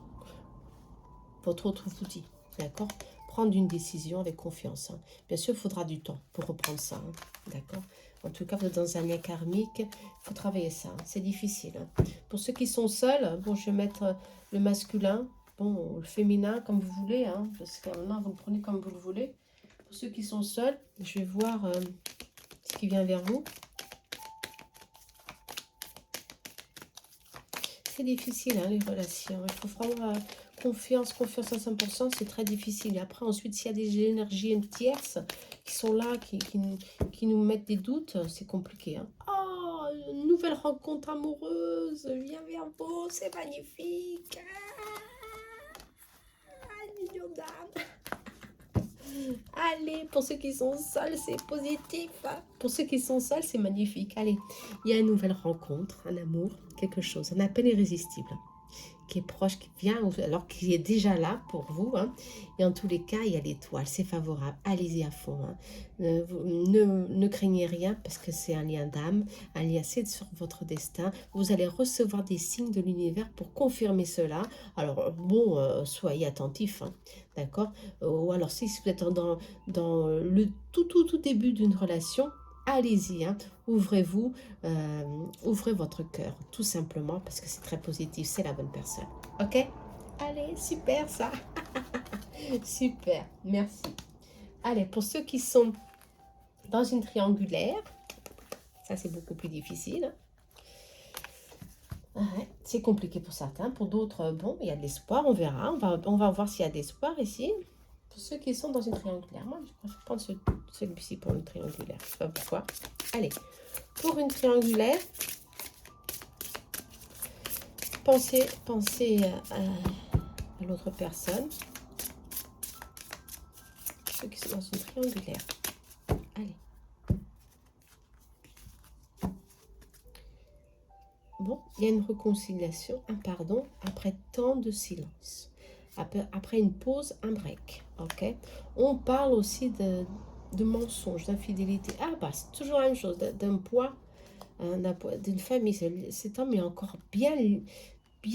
autre vous dit, d'accord. Prendre une décision avec confiance. Hein. Bien sûr, il faudra du temps pour reprendre ça, hein. D'accord. En tout cas, vous êtes dans un lien karmique, il faut travailler ça, hein. C'est difficile. Hein. Pour ceux qui sont seuls, bon, je vais mettre le masculin, bon, le féminin, comme vous voulez, hein, parce que maintenant, vous le prenez comme vous le voulez. Pour ceux qui sont seuls, je vais voir ce qui vient vers vous. très difficile, hein, les relations. Il faut vraiment confiance à 100%, c'est très difficile. Et après, ensuite, s'il y a des énergies tierces qui sont là, qui nous mettent des doutes, c'est compliqué. Hein. Oh, une nouvelle rencontre amoureuse, viens vers vous, c'est magnifique. Million d'âmes. Allez, pour ceux qui sont seuls, c'est positif. Hein. Pour ceux qui sont seuls, c'est magnifique. Allez, il y a une nouvelle rencontre, un amour, quelque chose, un appel irrésistible qui est proche, qui vient, alors qu'il est déjà là pour vous. Hein. Et en tous les cas, il y a l'étoile, c'est favorable. Allez-y à fond. Hein. Ne craignez rien parce que c'est un lien d'âme, un lien, c'est sur votre destin. Vous allez recevoir des signes de l'univers pour confirmer cela. Alors, bon, soyez attentifs, hein, d'accord. Ou alors, si vous êtes dans le tout début d'une relation, allez-y, hein, ouvrez-vous, ouvrez votre cœur, tout simplement, parce que c'est très positif, c'est la bonne personne. Ok? Allez, super ça. Super, merci. Allez, pour ceux qui sont dans une triangulaire, ça c'est beaucoup plus difficile. Ouais, c'est compliqué pour certains, pour d'autres, bon, il y a de l'espoir, on verra, on va voir s'il y a de l'espoir ici. Pour ceux qui sont dans une triangulaire, moi je préfère prendre celui-ci pour une triangulaire, je sais pas pourquoi. Allez, pour une triangulaire, pensez à l'autre personne, ceux qui sont dans une triangulaire. Allez. Bon, il y a une réconciliation, un pardon, après tant de silence. Après une pause, un break. Ok. On parle aussi de mensonges, d'infidélité. Ah bah, c'est toujours la même chose, d'un poids, d'une famille. Cet homme est encore bien lié. Il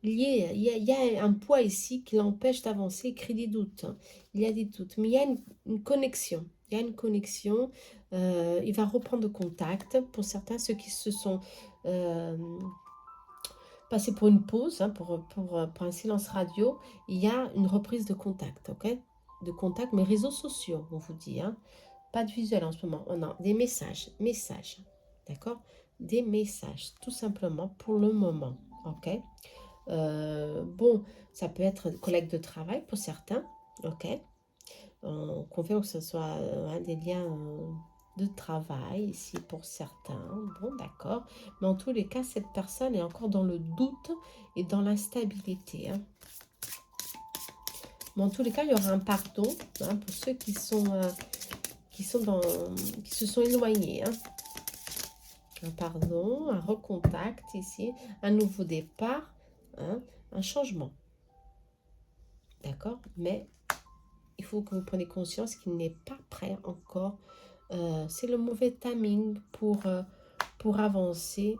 y a un poids ici qui l'empêche d'avancer, il crée des doutes. Hein. Il y a des doutes, mais il y a une connexion. Il y a une connexion. Il va reprendre contact. Pour certains, ceux qui se sont passés pour une pause, hein, pour un silence radio, il y a une reprise de contact, ok? De contact, mais réseaux sociaux, on vous dit. Hein. Pas de visuel en ce moment. On a des messages. D'accord? Des messages, tout simplement, pour le moment, ok? Bon, ça peut être collègue de travail pour certains, ok. On confirme que ce soit un des liens de travail ici pour certains. Bon, d'accord. Mais en tous les cas, cette personne est encore dans le doute et dans l'instabilité. Hein. Mais en tous les cas, il y aura un pardon hein, pour ceux qui se sont éloignés. Hein. Un pardon, un recontact ici, un nouveau départ, hein, un changement. D'accord? Mais il faut que vous preniez conscience qu'il n'est pas prêt encore. C'est le mauvais timing pour avancer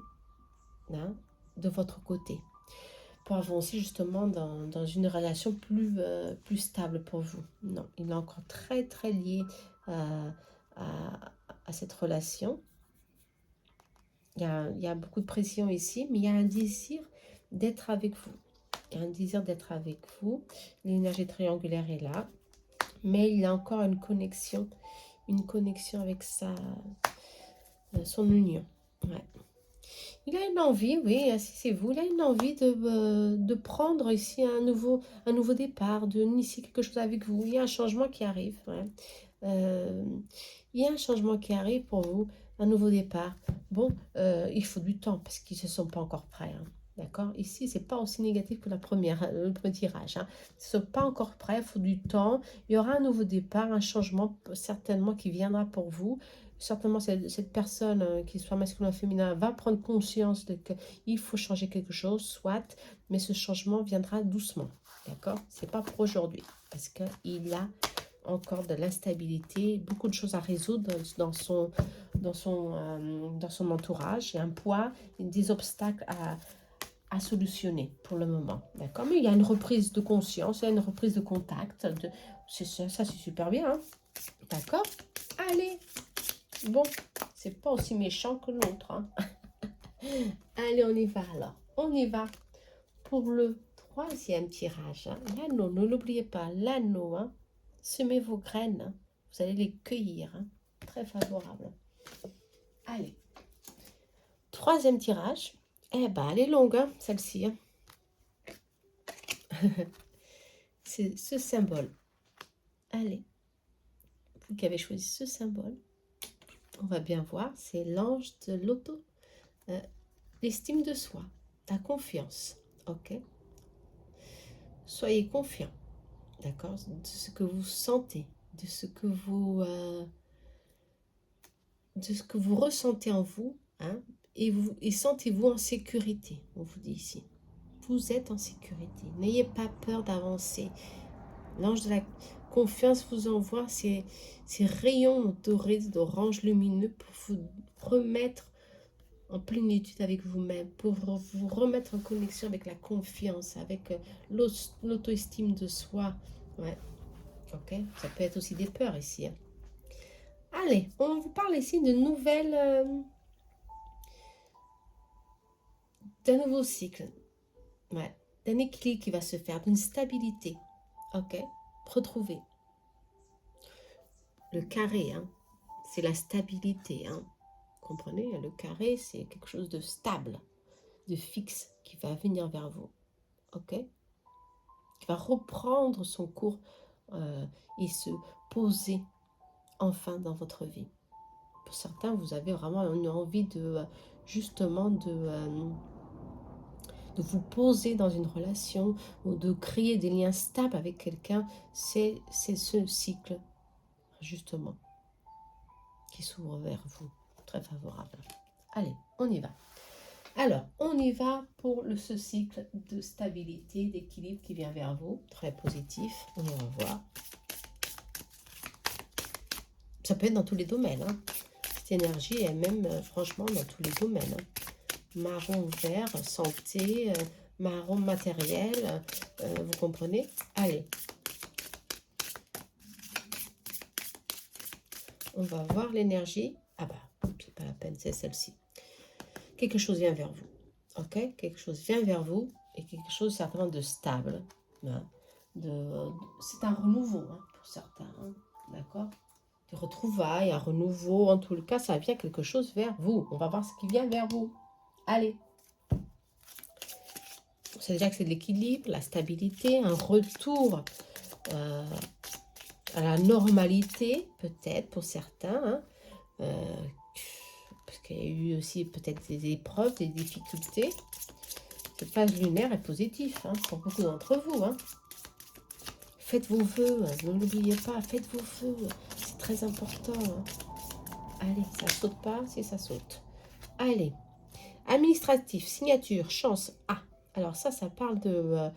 hein, de votre côté. Pour avancer justement dans une relation plus stable pour vous. Non, il est encore très lié à cette relation. Il y a beaucoup de pression ici, mais il y a un désir d'être avec vous. Il y a un désir d'être avec vous. L'énergie triangulaire est là. Mais il a encore une connexion avec son union. Ouais. Il a une envie, oui, si c'est vous, il a une envie de prendre ici un nouveau départ, de initier quelque chose avec vous. Il y a un changement qui arrive. Ouais. Il y a un changement qui arrive pour vous, un nouveau départ. Bon, il faut du temps parce qu'ils ne se sont pas encore prêts. Hein. D'accord? Ici, c'est pas aussi négatif que le premier tirage. Hein. Ils ne sont pas encore prêts, il faut du temps. Il y aura un nouveau départ, un changement certainement qui viendra pour vous. Certainement, cette personne, qui soit masculin ou féminin, va prendre conscience qu'il faut changer quelque chose, soit, mais ce changement viendra doucement. D'accord? C'est pas pour aujourd'hui, parce qu'il a encore de l'instabilité, beaucoup de choses à résoudre dans son entourage. Il y a un poids, des obstacles à solutionner pour le moment. D'accord? Mais il y a une reprise de conscience, il y a une reprise de contact. Ça, c'est super bien. Hein? D'accord? Allez! Bon, c'est pas aussi méchant que l'autre. Hein? Allez, on y va alors. On y va pour le troisième tirage. Hein? L'anneau, ne l'oubliez pas, l'anneau. Hein? Semez vos graines. Hein? Vous allez les cueillir. Hein? Très favorable. Allez. troisième tirage. Eh ben, elle est longue, hein, celle-ci. Hein. C'est ce symbole. Allez, vous qui avez choisi ce symbole, on va bien voir. C'est l'ange de l'estime de soi, la confiance. Ok. Soyez confiant, d'accord, de ce que vous sentez, de ce que vous ressentez en vous, hein, et sentez-vous en sécurité. On vous dit ici, vous êtes en sécurité. N'ayez pas peur d'avancer. L'ange de la confiance vous envoie ces rayons dorés d'orange lumineux pour vous remettre en plénitude avec vous-même, pour vous remettre en connexion avec la confiance, avec l'auto-estime de soi. Ouais, ok. Ça peut être aussi des peurs ici. Hein. Allez, on vous parle ici de d'un nouveau cycle. Ouais, d'un équilibre qui va se faire, d'une stabilité. Ok, retrouver. Le carré, hein, c'est la stabilité. Hein. Comprenez, le carré, c'est quelque chose de stable, de fixe, qui va venir vers vous. Ok, qui va reprendre son cours et se poser enfin dans votre vie. Pour certains, vous avez vraiment une envie de justement de vous poser dans une relation ou de créer des liens stables avec quelqu'un. C'est ce cycle justement qui s'ouvre vers vous, très favorable. Allez, on y va. Alors, on y va pour ce cycle de stabilité, d'équilibre qui vient vers vous, très positif. On va voir. Ça peut être dans tous les domaines. Hein. Cette énergie est même, franchement, dans tous les domaines. Hein. Marron vert, santé, marron matériel, vous comprenez? Allez. On va voir l'énergie. Ah bah, c'est pas la peine, c'est celle-ci. Quelque chose vient vers vous. Ok? Quelque chose vient vers vous et quelque chose certainement de stable. Hein. C'est un renouveau hein, pour certains. Hein. D'accord? Des retrouvailles, un renouveau. En tout le cas, ça vient quelque chose vers vous. On va voir ce qui vient vers vous. Allez. C'est déjà que c'est de l'équilibre, la stabilité, un retour à la normalité, peut-être pour certains. Hein. Parce qu'il y a eu aussi peut-être des épreuves, des difficultés. Cette phase lunaire est positive hein, pour beaucoup d'entre vous. Hein. Faites vos vœux, ne l'oubliez pas, faites vos vœux. C'est très important. Hein. Allez, ça saute pas, si ça saute. Allez. Administratif, signature, chance. Ah, alors ça parle de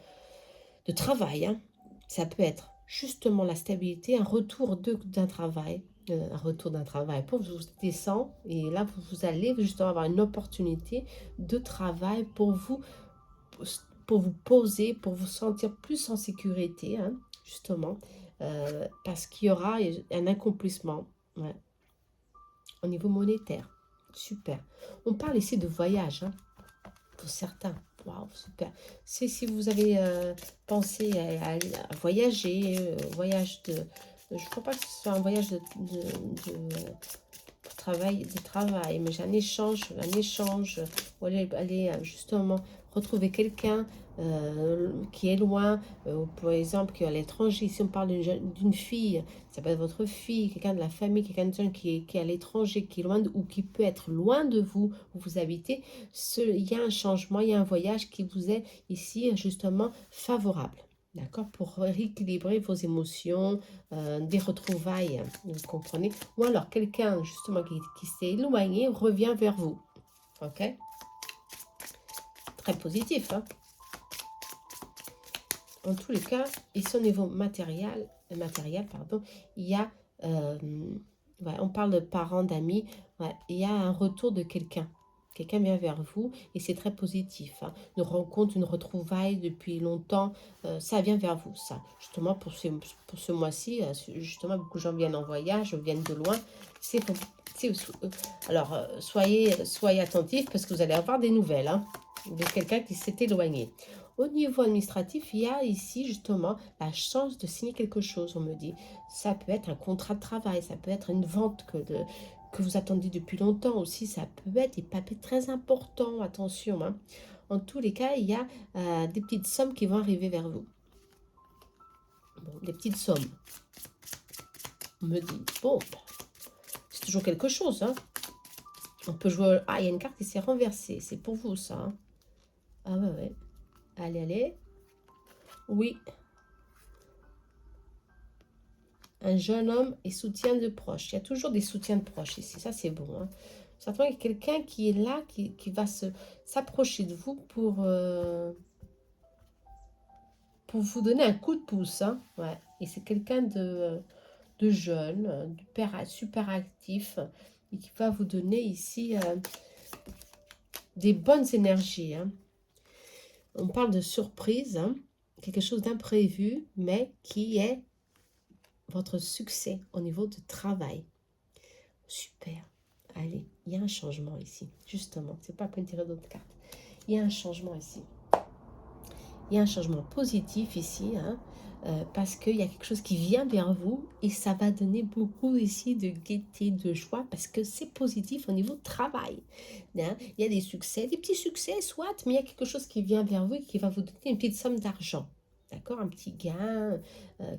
travail. Hein. Ça peut être justement la stabilité, un retour d'un travail. Un retour d'un travail pour vous descendre. Et là, vous allez justement avoir une opportunité de travail pour vous poser, pour vous sentir plus en sécurité, hein, justement. Parce qu'il y aura un accomplissement ouais, au niveau monétaire. Super. On parle ici de voyage, hein, pour certains. Waouh, super. C'est si vous avez pensé à voyager, voyage de... Je ne crois pas que ce soit un voyage de travail, mais j'ai un échange, où aller justement retrouver quelqu'un qui est loin, par exemple, qui est à l'étranger. Si on parle d'une fille, ça peut être votre fille, quelqu'un de la famille, quelqu'un de jeune qui est à l'étranger, qui est loin ou qui peut être loin de vous, où vous habitez, il y a un changement, il y a un voyage qui vous est ici justement favorable. D'accord? Pour rééquilibrer vos émotions, des retrouvailles, vous comprenez? Ou alors quelqu'un justement qui s'est éloigné revient vers vous. Ok? Très positif. Hein? En tous les cas, ici au niveau matériel, pardon, il y a, ouais, on parle de parents, d'amis, ouais, il y a un retour de quelqu'un. Quelqu'un vient vers vous et c'est très positif. Hein. Une rencontre, une retrouvaille depuis longtemps, ça vient vers vous, ça. Justement, pour ce mois-ci, justement, beaucoup de gens viennent en voyage, viennent de loin. Alors, soyez attentifs parce que vous allez avoir des nouvelles hein, de quelqu'un qui s'est éloigné. Au niveau administratif, il y a ici justement la chance de signer quelque chose, on me dit. Ça peut être un contrat de travail, ça peut être une vente que vous attendiez depuis longtemps aussi, ça peut être des papiers très importants, attention. Hein. En tous les cas, il y a des petites sommes qui vont arriver vers vous. Bon, des petites sommes. On me dit, bon, c'est toujours quelque chose. Hein. On peut jouer... Ah, il y a une carte qui s'est renversée. C'est pour vous, ça. Hein. Ah ouais, ouais. Allez, allez. Oui. Un jeune homme et soutien de proches. Il y a toujours des soutiens de proches ici. Ça, c'est bon. Hein. Certainement, il y a quelqu'un qui est là, qui va s'approcher de vous pour vous donner un coup de pouce. Hein. Ouais. Et c'est quelqu'un de jeune, super actif, et qui va vous donner ici des bonnes énergies. Hein. On parle de surprise, hein. Quelque chose d'imprévu, mais qui est votre succès au niveau de travail. Super. Allez, il y a un changement ici, justement. C'est pas pour tirer d'autres cartes. Il y a un changement ici. Il y a un changement positif ici, hein, parce qu'il y a quelque chose qui vient vers vous et ça va donner beaucoup ici de gaieté, de joie, parce que c'est positif au niveau travail. Hein. Il y a des succès, des petits succès, soit, mais il y a quelque chose qui vient vers vous et qui va vous donner une petite somme d'argent. D'accord, un petit gain,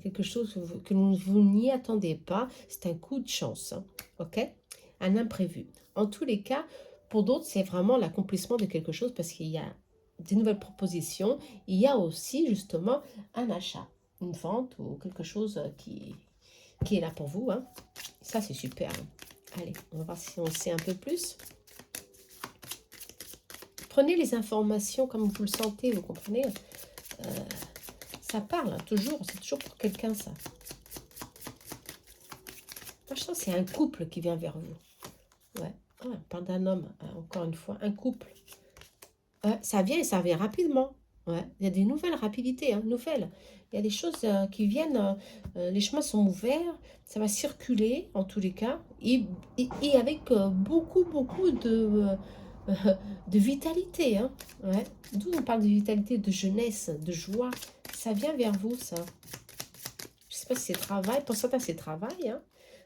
quelque chose que vous n'y attendez pas. C'est un coup de chance, hein, ok? Un imprévu. En tous les cas, pour d'autres, c'est vraiment l'accomplissement de quelque chose parce qu'il y a des nouvelles propositions. Il y a aussi justement un achat, une vente ou quelque chose qui est là pour vous. Hein. Ça, c'est super. Allez, on va voir si on sait un peu plus. Prenez les informations comme vous le sentez, vous comprenez. Ça parle, hein, toujours, c'est toujours pour quelqu'un, ça. Moi, je sens que c'est un couple qui vient vers vous. Ouais, on parle d'un homme, encore une fois, un couple. Ça vient et ça vient rapidement. Ouais. Il y a des nouvelles rapidités, hein, nouvelles. Il y a des choses qui viennent, les chemins sont ouverts, ça va circuler en tous les cas, et avec beaucoup de vitalité. Hein, ouais. D'où on parle de vitalité, de jeunesse, de joie. Ça vient vers vous, ça. Je ne sais pas si c'est travail, pour certains c'est travail, hein.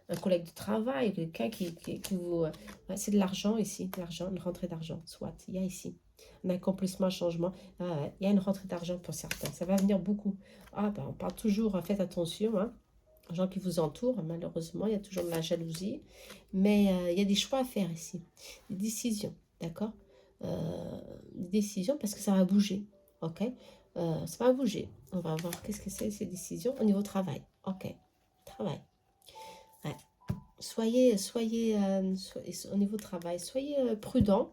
Un collègue de travail, quelqu'un qui vous... c'est de l'argent ici, de l'argent, une rentrée d'argent, soit, il y a ici. Un accomplissement, un changement. Ah ouais, il y a une rentrée d'argent pour certains, ça va venir beaucoup. Ah ben, on parle toujours, faites attention, hein, aux gens qui vous entourent, malheureusement, il y a toujours de la jalousie. Mais il y a des choix à faire ici, des décisions, d'accord, des décisions parce que ça va bouger, ok, ça va bouger. On va voir qu'est-ce que c'est ces décisions au niveau travail, ok, travail. Ouais. Soyez au niveau travail, soyez prudent,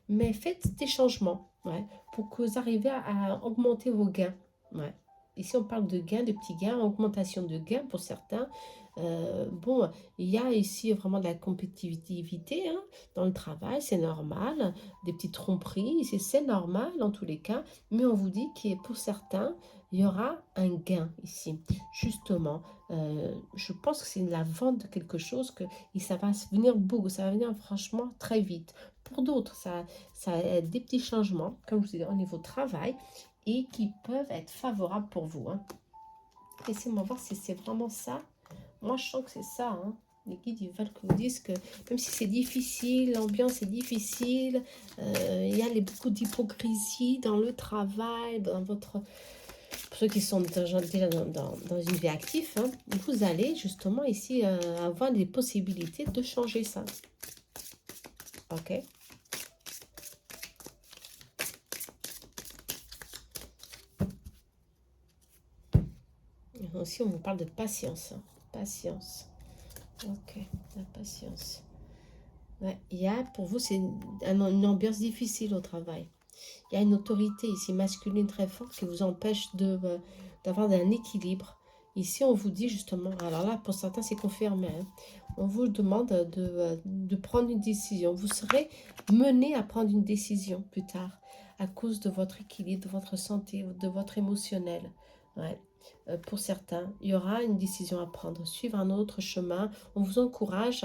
mais faites des changements, ouais, pour que vous arriviez à augmenter vos gains. Ouais. Ici, on parle de gains, de petits gains, augmentation de gains pour certains. Bon, il y a ici vraiment de la compétitivité, hein, dans le travail, c'est normal. Des petites tromperies, c'est normal en tous les cas. Mais on vous dit que pour certains, il y aura un gain ici. Justement, je pense que c'est la vente de quelque chose que et ça va venir beaucoup, ça va venir franchement très vite. Pour d'autres, ça a des petits changements, comme je vous dis, au niveau travail, et qui peuvent être favorables pour vous. Hein. Laissez-moi voir si c'est vraiment ça. Moi, je sens que c'est ça. Hein. Les guides, ils veulent que vous disent que même si c'est difficile, l'ambiance est difficile, il y a beaucoup d'hypocrisie dans le travail, dans votre... Pour ceux qui sont déjà dans une vie active, hein, vous allez justement ici avoir des possibilités de changer ça. Ok. Aussi, on vous parle de patience. Hein. Patience. Ok, la patience. Ouais, il y a, pour vous, c'est une ambiance difficile au travail. Il y a une autorité ici masculine très forte qui vous empêche d'avoir un équilibre. Ici, on vous dit justement, alors là, pour certains, c'est confirmé. Hein, on vous demande de prendre une décision. Vous serez mené à prendre une décision plus tard à cause de votre équilibre, de votre santé, de votre émotionnel. Ouais. Pour certains, il y aura une décision à prendre, suivre un autre chemin. On vous encourage,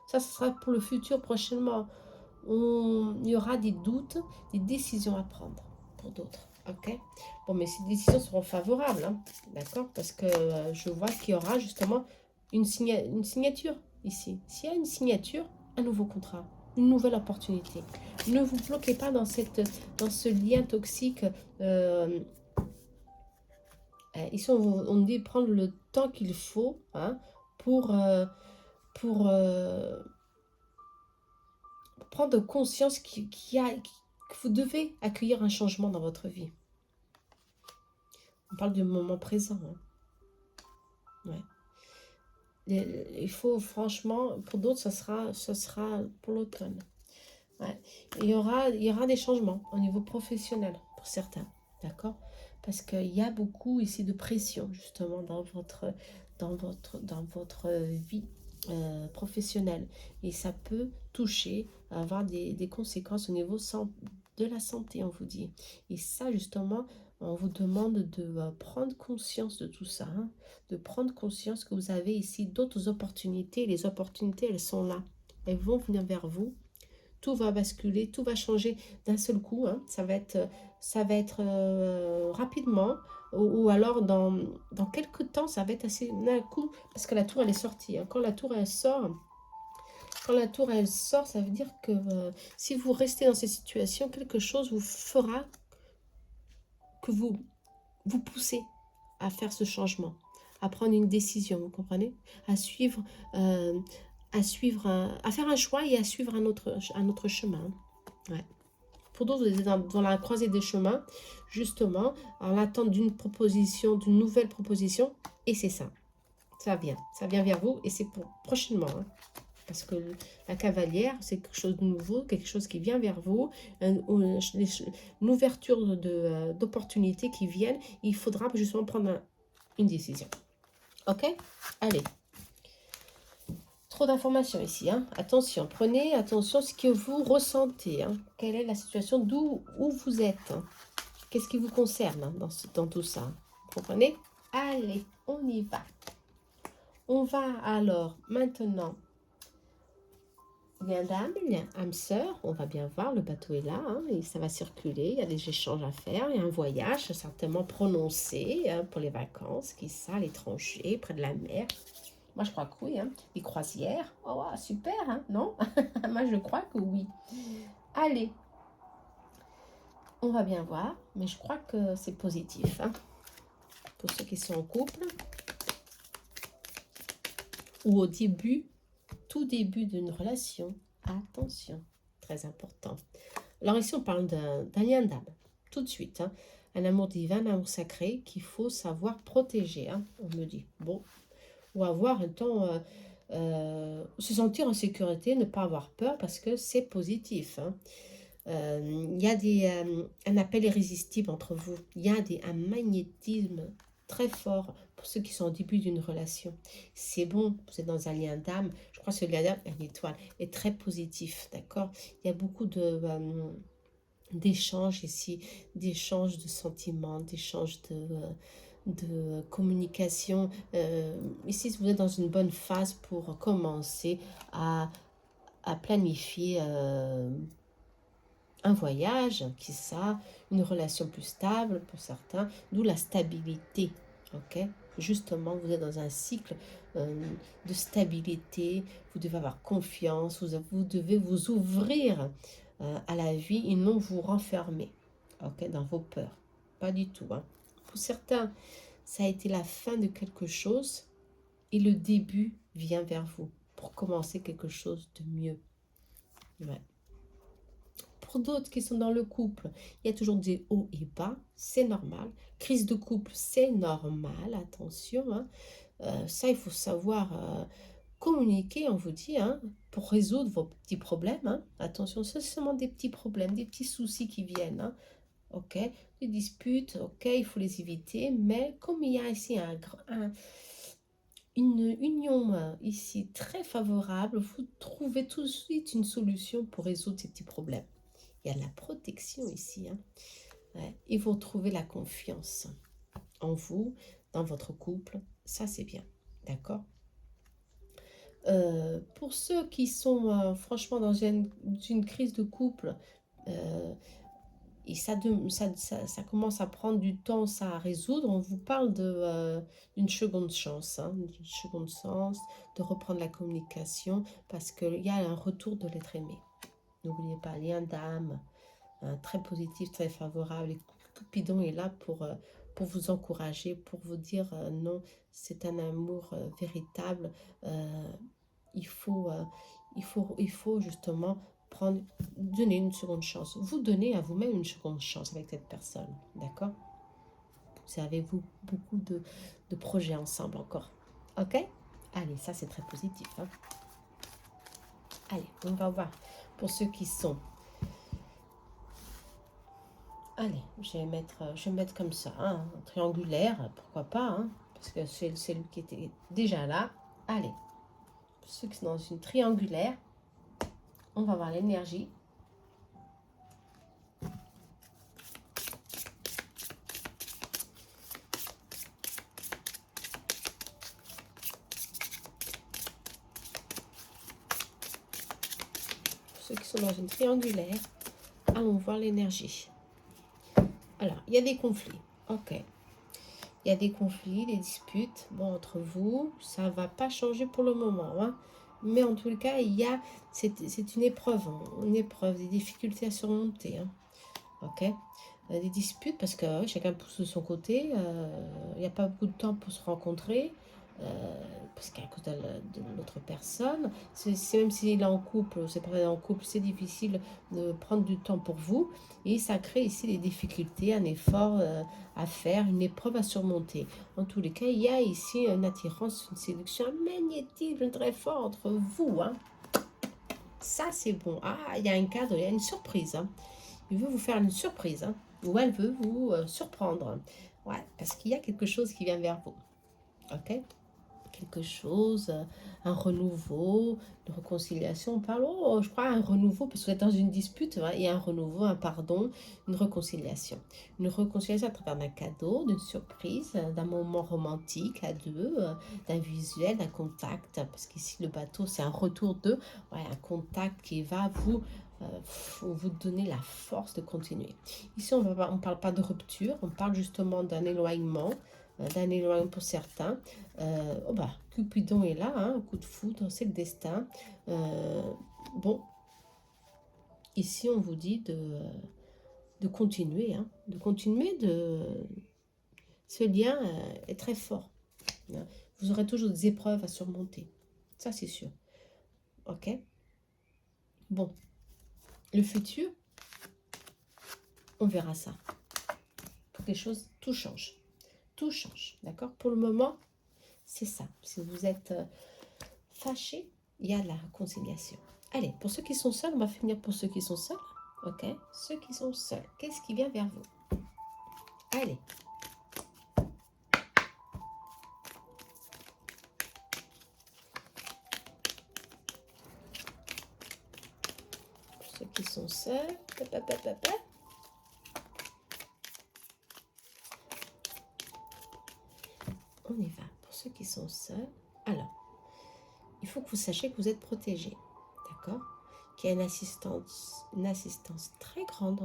ça sera pour le futur prochainement. Il y aura des doutes, des décisions à prendre pour d'autres. Ok. Bon, mais ces décisions seront favorables, hein, d'accord, parce que je vois qu'il y aura justement une signature ici. S'il y a une signature, un nouveau contrat, une nouvelle opportunité. Ne vous bloquez pas dans ce lien toxique. Ici, on dit prendre le temps qu'il faut, hein, pour, pour prendre conscience que vous devez accueillir un changement dans votre vie. On parle du moment présent. Hein. Ouais. Il faut franchement, pour d'autres, ça sera pour l'automne. Ouais. Il y aura des changements au niveau professionnel pour certains, d'accord? Parce qu'il y a beaucoup ici de pression justement dans votre vie professionnelle, et ça peut toucher, avoir des conséquences au niveau de la santé, on vous dit. Et ça justement, on vous demande de prendre conscience de tout ça, hein, de prendre conscience que vous avez ici d'autres opportunités. Les opportunités, elles sont là, elles vont venir vers vous. Tout va basculer, tout va changer d'un seul coup, hein. Ça va être rapidement, ou alors dans quelques temps, ça va être assez d'un coup, parce que la tour, elle est sortie, hein. Quand la tour, elle sort, ça veut dire que si vous restez dans cette situation, quelque chose vous fera que vous poussez à faire ce changement, à prendre une décision, vous comprenez? À suivre, à faire un choix et à suivre un autre chemin. Ouais. Pour d'autres, vous êtes dans la croisée des chemins, justement, en l'attente d'une proposition, d'une nouvelle proposition, et c'est ça. Ça vient vers vous, et c'est pour prochainement, hein. Parce que la cavalière, c'est quelque chose de nouveau, quelque chose qui vient vers vous, une ouverture d'opportunités qui viennent. Il faudra justement prendre une décision. Ok? Allez. Trop d'informations ici, hein. Attention, prenez attention ce que vous ressentez, hein. Quelle est la situation, où vous êtes, hein. Qu'est-ce qui vous concerne, hein, dans tout ça? Vous comprenez? Allez, on y va. On va alors maintenant, lien d'âme, âme sœur, on va bien voir, le bateau est là, hein, et ça va circuler, il y a des échanges à faire, il y a un voyage certainement prononcé, hein, pour les vacances, qui ça, à l'étranger, près de la mer. Moi, je crois que oui, hein. Les croisières, oh, super, hein, non? Moi, je crois que oui. Allez, on va bien voir, mais je crois que c'est positif, hein, pour ceux qui sont en couple, ou au début, tout début d'une relation. Attention, très important. Alors ici, on parle d'un lien d'âme, tout de suite, hein. Un amour divin, un amour sacré qu'il faut savoir protéger, hein, on me dit. Bon, ou avoir un temps, se sentir en sécurité, ne pas avoir peur, parce que c'est positif, hein. Il y a un appel irrésistible entre vous. Il y a un magnétisme très fort pour ceux qui sont au début d'une relation. C'est bon, vous êtes dans un lien d'âme. Je crois que ce lien d'âme, une étoile, est très positif, d'accord? Il y a beaucoup d'échanges ici, d'échanges de sentiments, d'échanges de communication. Ici, vous êtes dans une bonne phase pour commencer à planifier un voyage, qui ça, une relation plus stable pour certains, d'où la stabilité, ok? Justement, vous êtes dans un cycle de stabilité, vous devez avoir confiance, vous devez vous ouvrir à la vie et non vous renfermer, ok, dans vos peurs. Pas du tout, hein. Pour certains, ça a été la fin de quelque chose et le début vient vers vous pour commencer quelque chose de mieux. Ouais. Pour d'autres qui sont dans le couple, il y a toujours des hauts et bas, c'est normal. Crise de couple, c'est normal, attention, hein. Ça, il faut savoir communiquer, on vous dit, hein, pour résoudre vos petits problèmes, hein. Attention, c'est seulement des petits problèmes, des petits soucis qui viennent, hein. Ok, les disputes, ok, il faut les éviter, mais comme il y a ici une union ici très favorable, vous trouvez tout de suite une solution pour résoudre ces petits problèmes. Il y a de la protection ici, hein. Ouais. Et vous retrouvez la confiance en vous, dans votre couple. Ça, c'est bien. D'accord? Pour ceux qui sont franchement dans une crise de couple, et ça commence à prendre du temps, ça à résoudre. On vous parle d'une seconde chance, hein, d'une seconde chance, de reprendre la communication, parce qu'il y a un retour de l'être aimé. N'oubliez pas, lien d'âme, très positif, très favorable. Et Cupidon est là pour vous encourager, pour vous dire non, c'est un amour véritable. Euh, il faut, il faut justement donner une seconde chance. Vous donnez à vous-même une seconde chance avec cette personne, d'accord? C'est avec vous beaucoup de projets ensemble encore, ok? Allez, ça c'est très positif, hein? Allez, on va voir pour ceux qui sont. Allez, je vais mettre comme ça, hein, triangulaire, pourquoi pas, hein, parce que c'est celui qui était déjà là. Allez, pour ceux qui sont dans une triangulaire, on va voir l'énergie. Pour ceux qui sont dans une triangulaire, allons voir l'énergie. Alors, il y a des conflits, ok. Il y a des conflits, des disputes, bon, entre vous, ça ne va pas changer pour le moment, hein. Mais en tout cas, c'est une épreuve, des difficultés à surmonter, hein. Ok, des disputes parce que chacun pousse de son côté, il n'y a pas beaucoup de temps pour se rencontrer, parce qu'à cause de l'autre personne, même s'il est en couple, c'est pas en couple, c'est difficile de prendre du temps pour vous, et ça crée ici des difficultés, un effort à faire, une épreuve à surmonter. En tous les cas, il y a ici une attirance, une séduction, un magnétisme très fort entre vous, hein. Ça c'est bon. Ah, il y a un cadeau, il y a une surprise, hein. Il veut vous faire une surprise, hein, ou elle veut vous surprendre. Ouais, parce qu'il y a quelque chose qui vient vers vous. Ok, quelque chose, un renouveau, une réconciliation. On parle, oh, je crois, un renouveau, parce que vous êtes dans une dispute, ouais, il y a un renouveau, un pardon, une réconciliation. Une réconciliation à travers d'un cadeau, d'une surprise, d'un moment romantique à deux, d'un visuel, d'un contact, parce qu'ici le bateau, c'est un retour de, ouais, un contact qui va vous donner la force de continuer. Ici, on ne parle pas de rupture, on parle justement d'un éloignement pour certains. Oh bah, Cupidon est là, hein, un coup de foudre, c'est le destin. Bon, ici on vous dit de continuer, hein, de continuer, ce lien est très fort, hein. Vous aurez toujours des épreuves à surmonter, ça c'est sûr. Ok, bon, le futur, on verra ça. Pour quelque chose, tout change. Tout change, d'accord? Pour le moment, c'est ça. Si vous êtes fâché, il y a de la réconciliation. Allez, pour ceux qui sont seuls, on va finir pour ceux qui sont seuls. Ok? Ceux qui sont seuls, qu'est-ce qui vient vers vous? Allez. Pour ceux qui sont seuls, on y va. Pour ceux qui sont seuls, alors, il faut que vous sachiez que vous êtes protégés. D'accord? Qu'il y a une assistance très grande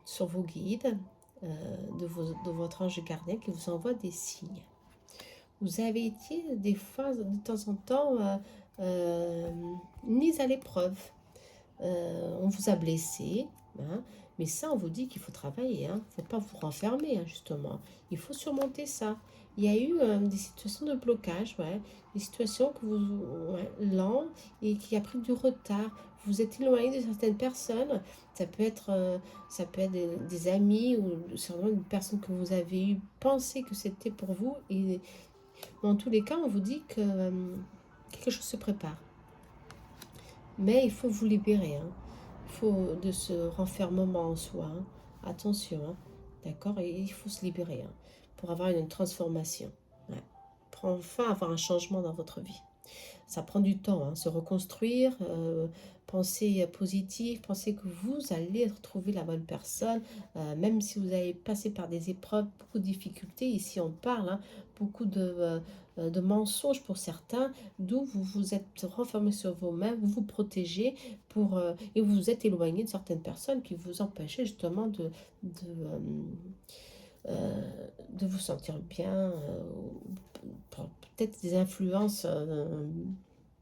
sur vos guides, de votre ange gardien qui vous envoie des signes. Vous avez été des fois, de temps en temps, mis à l'épreuve. On vous a blessé, hein, mais ça, on vous dit qu'il faut travailler, hein. Il ne faut pas vous renfermer, hein, justement. Il faut surmonter ça. Il y a eu des situations de blocage, ouais, des situations que ouais, lent et qui a pris du retard. Vous êtes éloigné de certaines personnes. Ça peut être des amis ou simplement une personne que vous avez eu pensé que c'était pour vous. Et dans tous les cas, on vous dit que quelque chose se prépare. Mais il faut vous libérer, hein. Il faut de ce renfermement en soi, hein. Attention, hein. D'accord? Et il faut se libérer, hein, pour avoir une transformation. Ouais. Pour enfin avoir un changement dans votre vie. Ça prend du temps, hein, se reconstruire, penser positif, penser que vous allez retrouver la bonne personne, même si vous avez passé par des épreuves, beaucoup de difficultés. Ici, on parle, hein, beaucoup de mensonges pour certains, d'où vous vous êtes renfermé sur vous-même, vous vous protégez et vous vous êtes éloigné de certaines personnes qui vous empêchaient justement de, euh, de vous sentir bien, peut-être des influences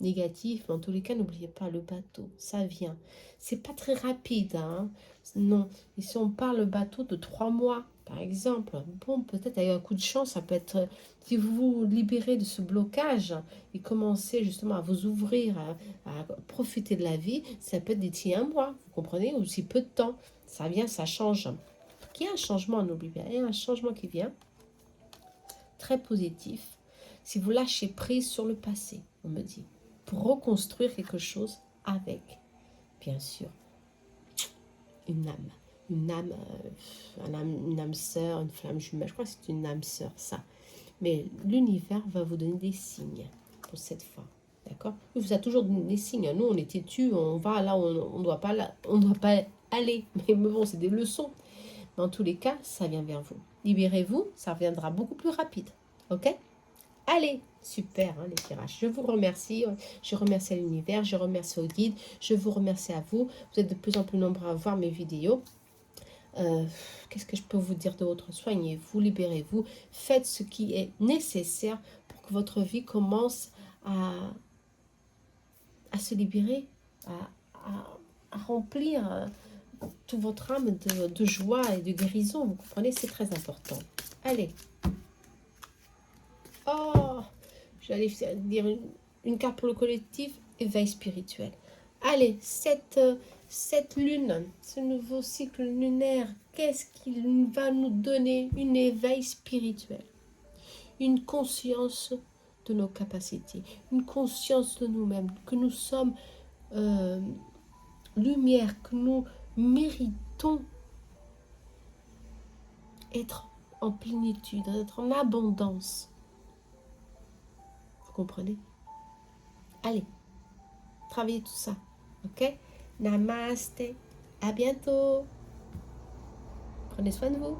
négatives, mais en tous les cas, n'oubliez pas le bateau, ça vient. C'est pas très rapide, hein, non. Et si on parle bateau de 3 mois, par exemple, bon, peut-être avec un coup de chance, ça peut être, si vous vous libérez de ce blocage et commencez justement à vous ouvrir, à profiter de la vie, ça peut être d'ici un mois, vous comprenez, ou si peu de temps, ça vient, ça change. Il y a un changement, n'oubliez pas, il y a un changement qui vient, très positif. Si vous lâchez prise sur le passé, on me dit, pour reconstruire quelque chose avec, bien sûr, une âme. Une âme sœur, une flamme jumelle. Je crois que c'est une âme sœur, ça. Mais l'univers va vous donner des signes pour cette fois. D'accord? Il vous a toujours donné des signes. Nous, on est têtus, on va là où on ne doit pas, on doit pas aller. Mais bon, c'est des leçons. Dans tous les cas, ça vient vers vous. Libérez-vous, ça reviendra beaucoup plus rapide. Ok? Allez, super les tirages. Je vous remercie. Je remercie à l'univers, je remercie au guide, je vous remercie à vous. Vous êtes de plus en plus nombreux à voir mes vidéos. Qu'est-ce que je peux vous dire d'autre? Soignez-vous, libérez-vous, faites ce qui est nécessaire pour que votre vie commence à se libérer, à remplir tout votre âme de joie et de guérison. Vous comprenez, c'est très important. Allez. Oh, j'allais dire une carte pour le collectif, éveil spirituel. Allez, cette lune, ce nouveau cycle lunaire, qu'est-ce qu'il va nous donner? Une éveil spirituel, une conscience de nos capacités, une conscience de nous-mêmes, que nous sommes lumière, que nous méritons être en plénitude, être en abondance. Vous comprenez? Allez, travaillez tout ça, ok? Namaste, à bientôt. Prenez soin de vous.